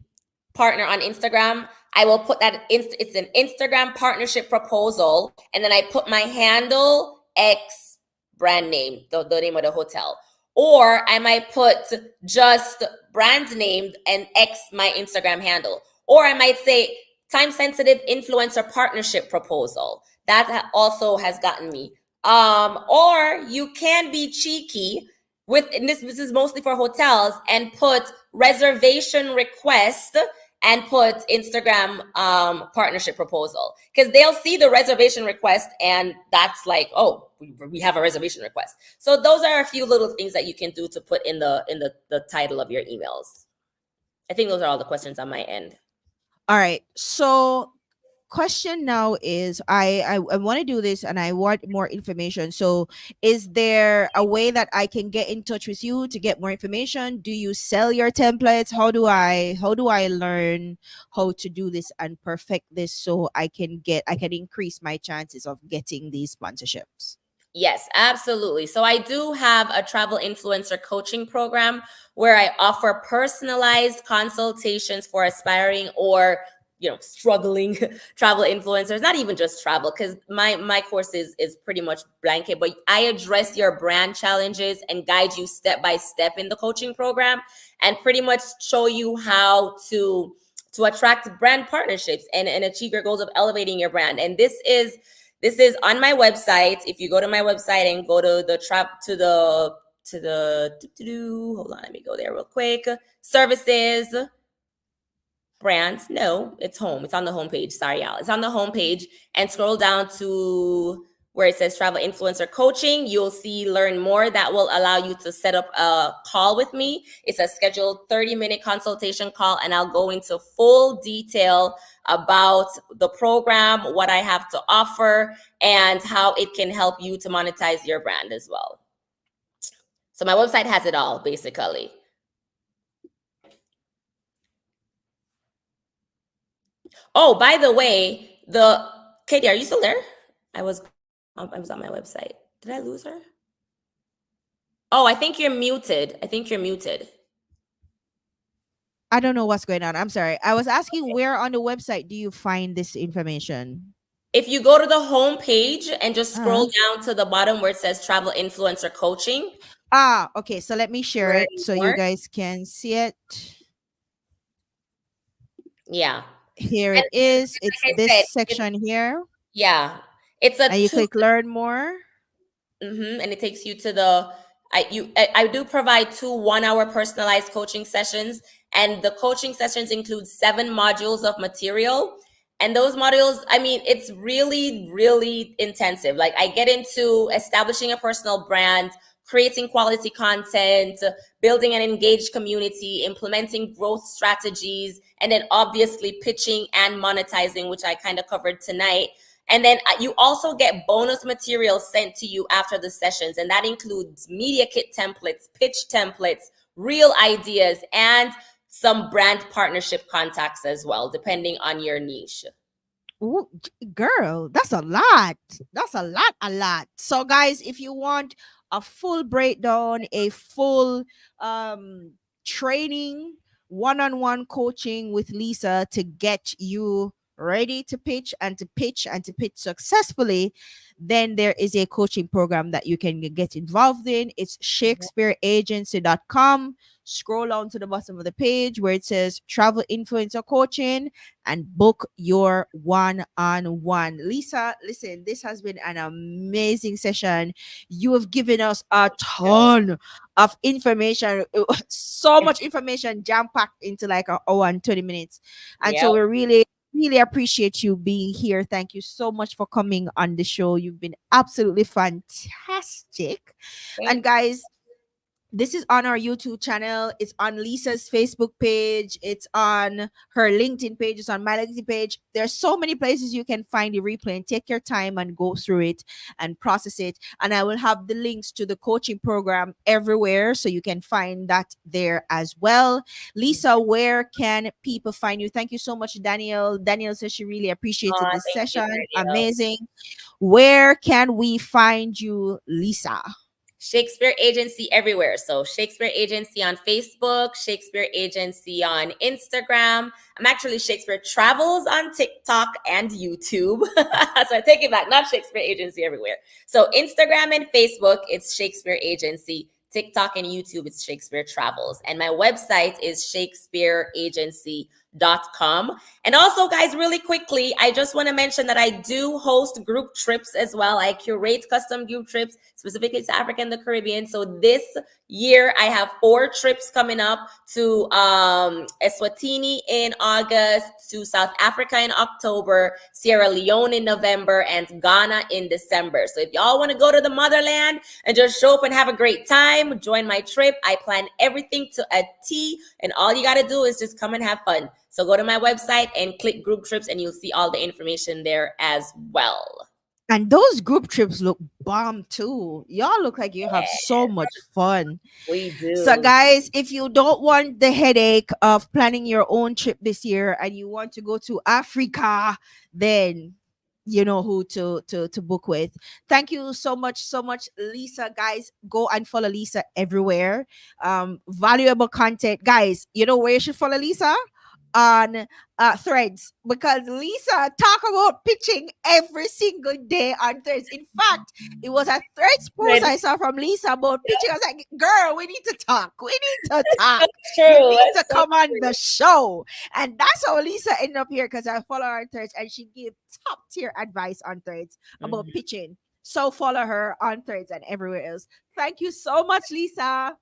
partner on Instagram, I will put that it's an Instagram partnership proposal, and then I put my handle X brand name, the name of the hotel. Or I might put just brand name and X my Instagram handle. Or I might say time sensitive influencer partnership proposal. That also has gotten me. Or you can be cheeky with, and this is mostly for hotels, and put reservation request and put Instagram partnership proposal, because they'll see the reservation request and that's like, oh, we have a reservation request. So those are a few little things that you can do to put in the title of your emails. I think those are all the questions on my end. All right. So question now is I want to do this and I want more information. So is there a way that I can get in touch with you to get more information? Do you sell your templates? How do I learn how to do this and perfect this so I can increase my chances of getting these sponsorships? Yes, absolutely. So I do have a travel influencer coaching program where I offer personalized consultations for aspiring or struggling travel influencers. Not even just travel, because my course is pretty much blanket, but I address your brand challenges and guide you step by step in the coaching program, and pretty much show you how to attract brand partnerships and achieve your goals of elevating your brand. And this is on my website. If you go to my website and go to the hold on, let me go there real quick. Services, brands. No, it's home. It's on the homepage. Sorry, y'all. It's on the homepage, and scroll down to where it says travel influencer coaching. You'll see learn more. That will allow you to set up a call with me. It's a scheduled 30-minute consultation call, and I'll go into full detail about the program, what I have to offer, and how it can help you to monetize your brand as well. So my website has it all, basically. Oh, by the way, Katie, are you still there? I was on my website. Did I lose her? Oh, I think you're muted. I don't know what's going on. I'm sorry. I was asking where on the website do you find this information? If you go to the home page and just scroll Uh-huh. down to the bottom where it says travel influencer coaching. Okay. So let me share Learn it so you more. guys can see it. Yeah. Here And it is. It's like I this said, section here. yeah. It's a And you two. click learn more. And it takes you to the I do provide 2 1-hour personalized coaching sessions, and the coaching sessions include 7 modules of material. And those modules, I mean, it's really, really intensive. Like, I get into establishing a personal brand, creating quality content, building an engaged community, implementing growth strategies, and then obviously pitching and monetizing, which I kind of covered tonight. And then you also get bonus material sent to you after the sessions, and that includes media kit templates, pitch templates, real ideas, and some brand partnership contacts as well, depending on your niche. Ooh, girl, that's a lot. That's a lot. So, guys, if you want a full breakdown, a full training, one-on-one coaching with Lisa to get you ready to pitch and to pitch and to pitch successfully, then there is a coaching program that you can get involved in. It's shakespeareagency.com. Scroll down to the bottom of the page where it says travel influencer coaching and book your one-on-one. Lisa, listen, this has been an amazing session. You have given us a ton of information, so much information jam-packed into like an hour and 20 minutes. And Yeah. so we really appreciate you being here. Thank you so much for coming on the show. You've been absolutely fantastic. And guys, This is on our YouTube channel. It's on Lisa's Facebook page. It's on her LinkedIn page. It's on my LinkedIn page. There's so many places you can find the replay, and take your time and go through it and process it. And I will have the links to the coaching program everywhere, so you can find that there as well. Lisa, where can people find you? Thank you so much, Daniel. Daniel says she really appreciated this Thank you, session. Danielle. Amazing. Where can we find you, Lisa? Shakespeare Agency everywhere. So Shakespeare Agency on Facebook, Shakespeare Agency on Instagram. I'm actually Shakespeare Travels on TikTok and YouTube. So I take it back, not Shakespeare Agency everywhere. So Instagram and Facebook, it's Shakespeare Agency. TikTok and YouTube, it's Shakespeare Travels. And my website is shakespeareagency.com. And also, guys, really quickly, I just want to mention that I do host group trips as well. I curate custom group trips specifically to Africa and the Caribbean. So this year, I have 4 trips coming up to Eswatini in August, to South Africa in October, Sierra Leone in November, and Ghana in December. So if y'all want to go to the motherland and just show up and have a great time, join my trip. I plan everything to a T, and all you got to do is just come and have fun. So go to my website and click group trips, and you'll see all the information there as well. And those group trips look bomb too. Y'all look like you have so much fun. We do. So, guys, if you don't want the headache of planning your own trip this year and you want to go to Africa, then you know who to book with. Thank you so much, Lisa. Guys, go and follow Lisa everywhere. Valuable content, guys. You know where you should follow Lisa? On Threads, because Lisa talk about pitching every single day on Threads. In fact, it was a Threads post I saw from Lisa about pitching. I was like, girl, we need to talk. We need to talk. True. You need to come on the show. And that's how Lisa ended up here, because I follow her on Threads and she gave top tier advice on Threads about pitching. So follow her on Threads and everywhere else. Thank you so much, Lisa.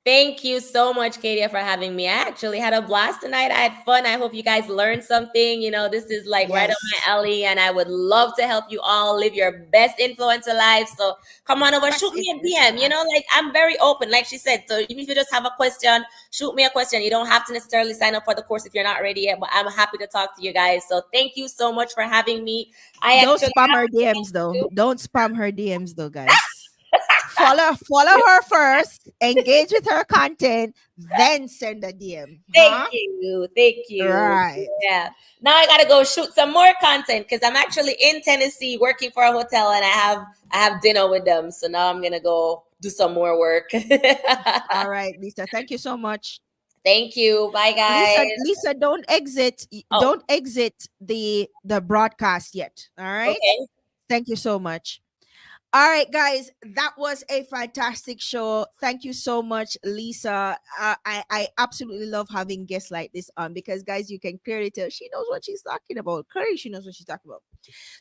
Thank you so much, Katia, for having me. I actually had a blast tonight. I had fun. I hope you guys learned something. You know, this is like right up my alley, and I would love to help you all live your best influencer life. So come on over, shoot me a DM. You know, like I'm very open, like she said. So even if you just have a question, shoot me a question. You don't have to necessarily sign up for the course if you're not ready yet, but I'm happy to talk to you guys. So thank you so much for having me. Don't spam her DMs though. Don't spam her DMs though, guys. follow her first, engage with her content, then send a DM. Thank you. Right. Yeah. Now I gotta go shoot some more content because I'm actually in Tennessee working for a hotel, and I have dinner with them. So now I'm gonna go do some more work. All right, Lisa. Thank you so much. Thank you. Bye, guys. Lisa, don't exit. Don't exit the broadcast yet. All right. Okay. Thank you so much. All right, guys, that was a fantastic show. Thank you so much, Lisa. I absolutely love having guests like this on, because, guys, you can clearly tell she knows what she's talking about. Clearly, she knows what she's talking about.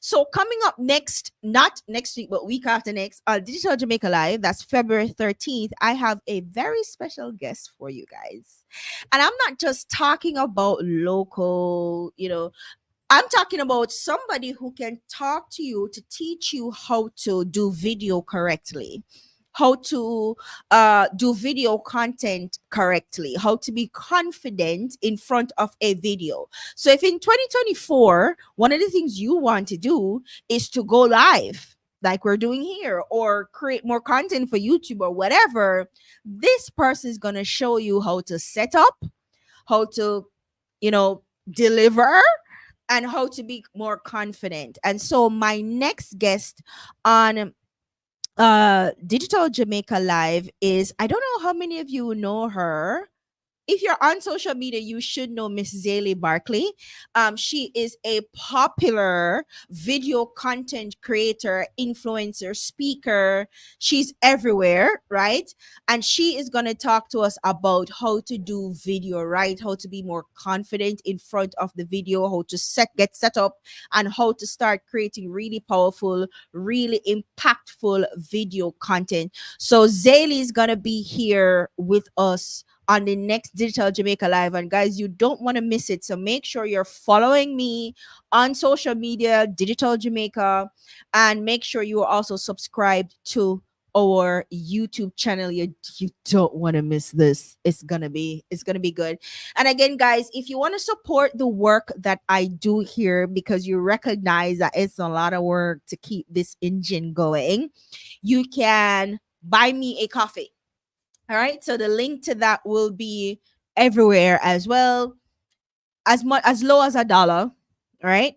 So coming up next, not next week, but week after next, Digital Jamaica Live, that's February 13th, I have a very special guest for you guys. And I'm not just talking about local, I'm talking about somebody who can talk to you to teach you how to do video correctly, how to do video content correctly, how to be confident in front of a video. So if in 2024, one of the things you want to do is to go live, like we're doing here, or create more content for YouTube or whatever, this person is going to show you how to set up, how to, deliver, and how to be more confident. And so my next guest on Digital Jamaica Live is, I don't know how many of you know her. If you're on social media, you should know Miss Zaylee Barkley. She is a popular video content creator, influencer, speaker. She's everywhere, right? And she is going to talk to us about how to do video, right? How to be more confident in front of the video, how to get set up, and how to start creating really powerful, really impactful video content. So Zaylee is going to be here with us on the next Digital Jamaica Live. And guys, you don't want to miss it. So make sure you're following me on social media, Digital Jamaica, and make sure you are also subscribed to our YouTube channel. You don't want to miss this. It's gonna be good. And again, guys, if you want to support the work that I do here, because you recognize that it's a lot of work to keep this engine going, you can buy me a coffee. All right. So the link to that will be everywhere as well, as much as low as $1. Right.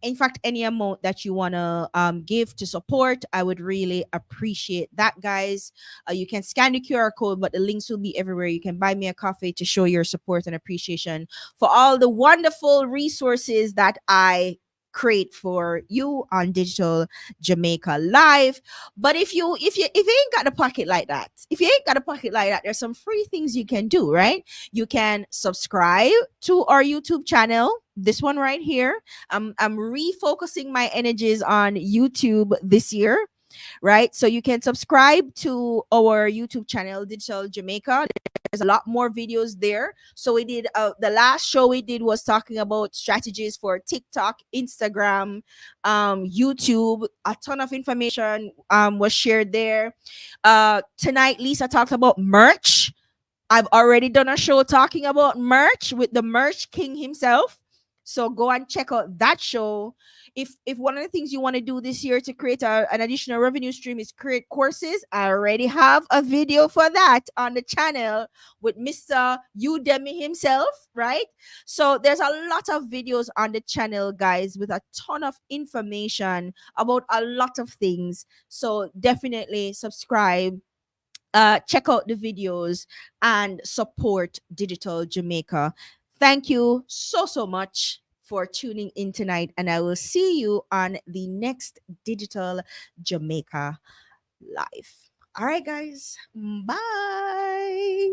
In fact, any amount that you want to give to support, I would really appreciate that, guys. You can scan the QR code, but the links will be everywhere. You can buy me a coffee to show your support and appreciation for all the wonderful resources that I create for you on Digital Jamaica Live. But if you ain't got a pocket like that, there's some free things you can do, right? You can subscribe to our YouTube channel, this one right here. I'm refocusing my energies on YouTube this year, right? So you can subscribe to our YouTube channel, Digital Jamaica. There's a lot more videos there. So we did the last show we did was talking about strategies for TikTok, Instagram, YouTube. A ton of information was shared there. Tonight, Lisa talked about merch. I've already done a show talking about merch with the merch king himself. So go and check out that show. If one of the things you want to do this year to create an additional revenue stream is create courses, I already have a video for that on the channel with Mr. Udemy himself, right? So there's a lot of videos on the channel, guys, with a ton of information about a lot of things. So definitely subscribe, check out the videos, and support Digital Jamaica. Thank you so much for tuning in tonight, and I will see you on the next Digital Jamaica Live. All right, guys. Bye.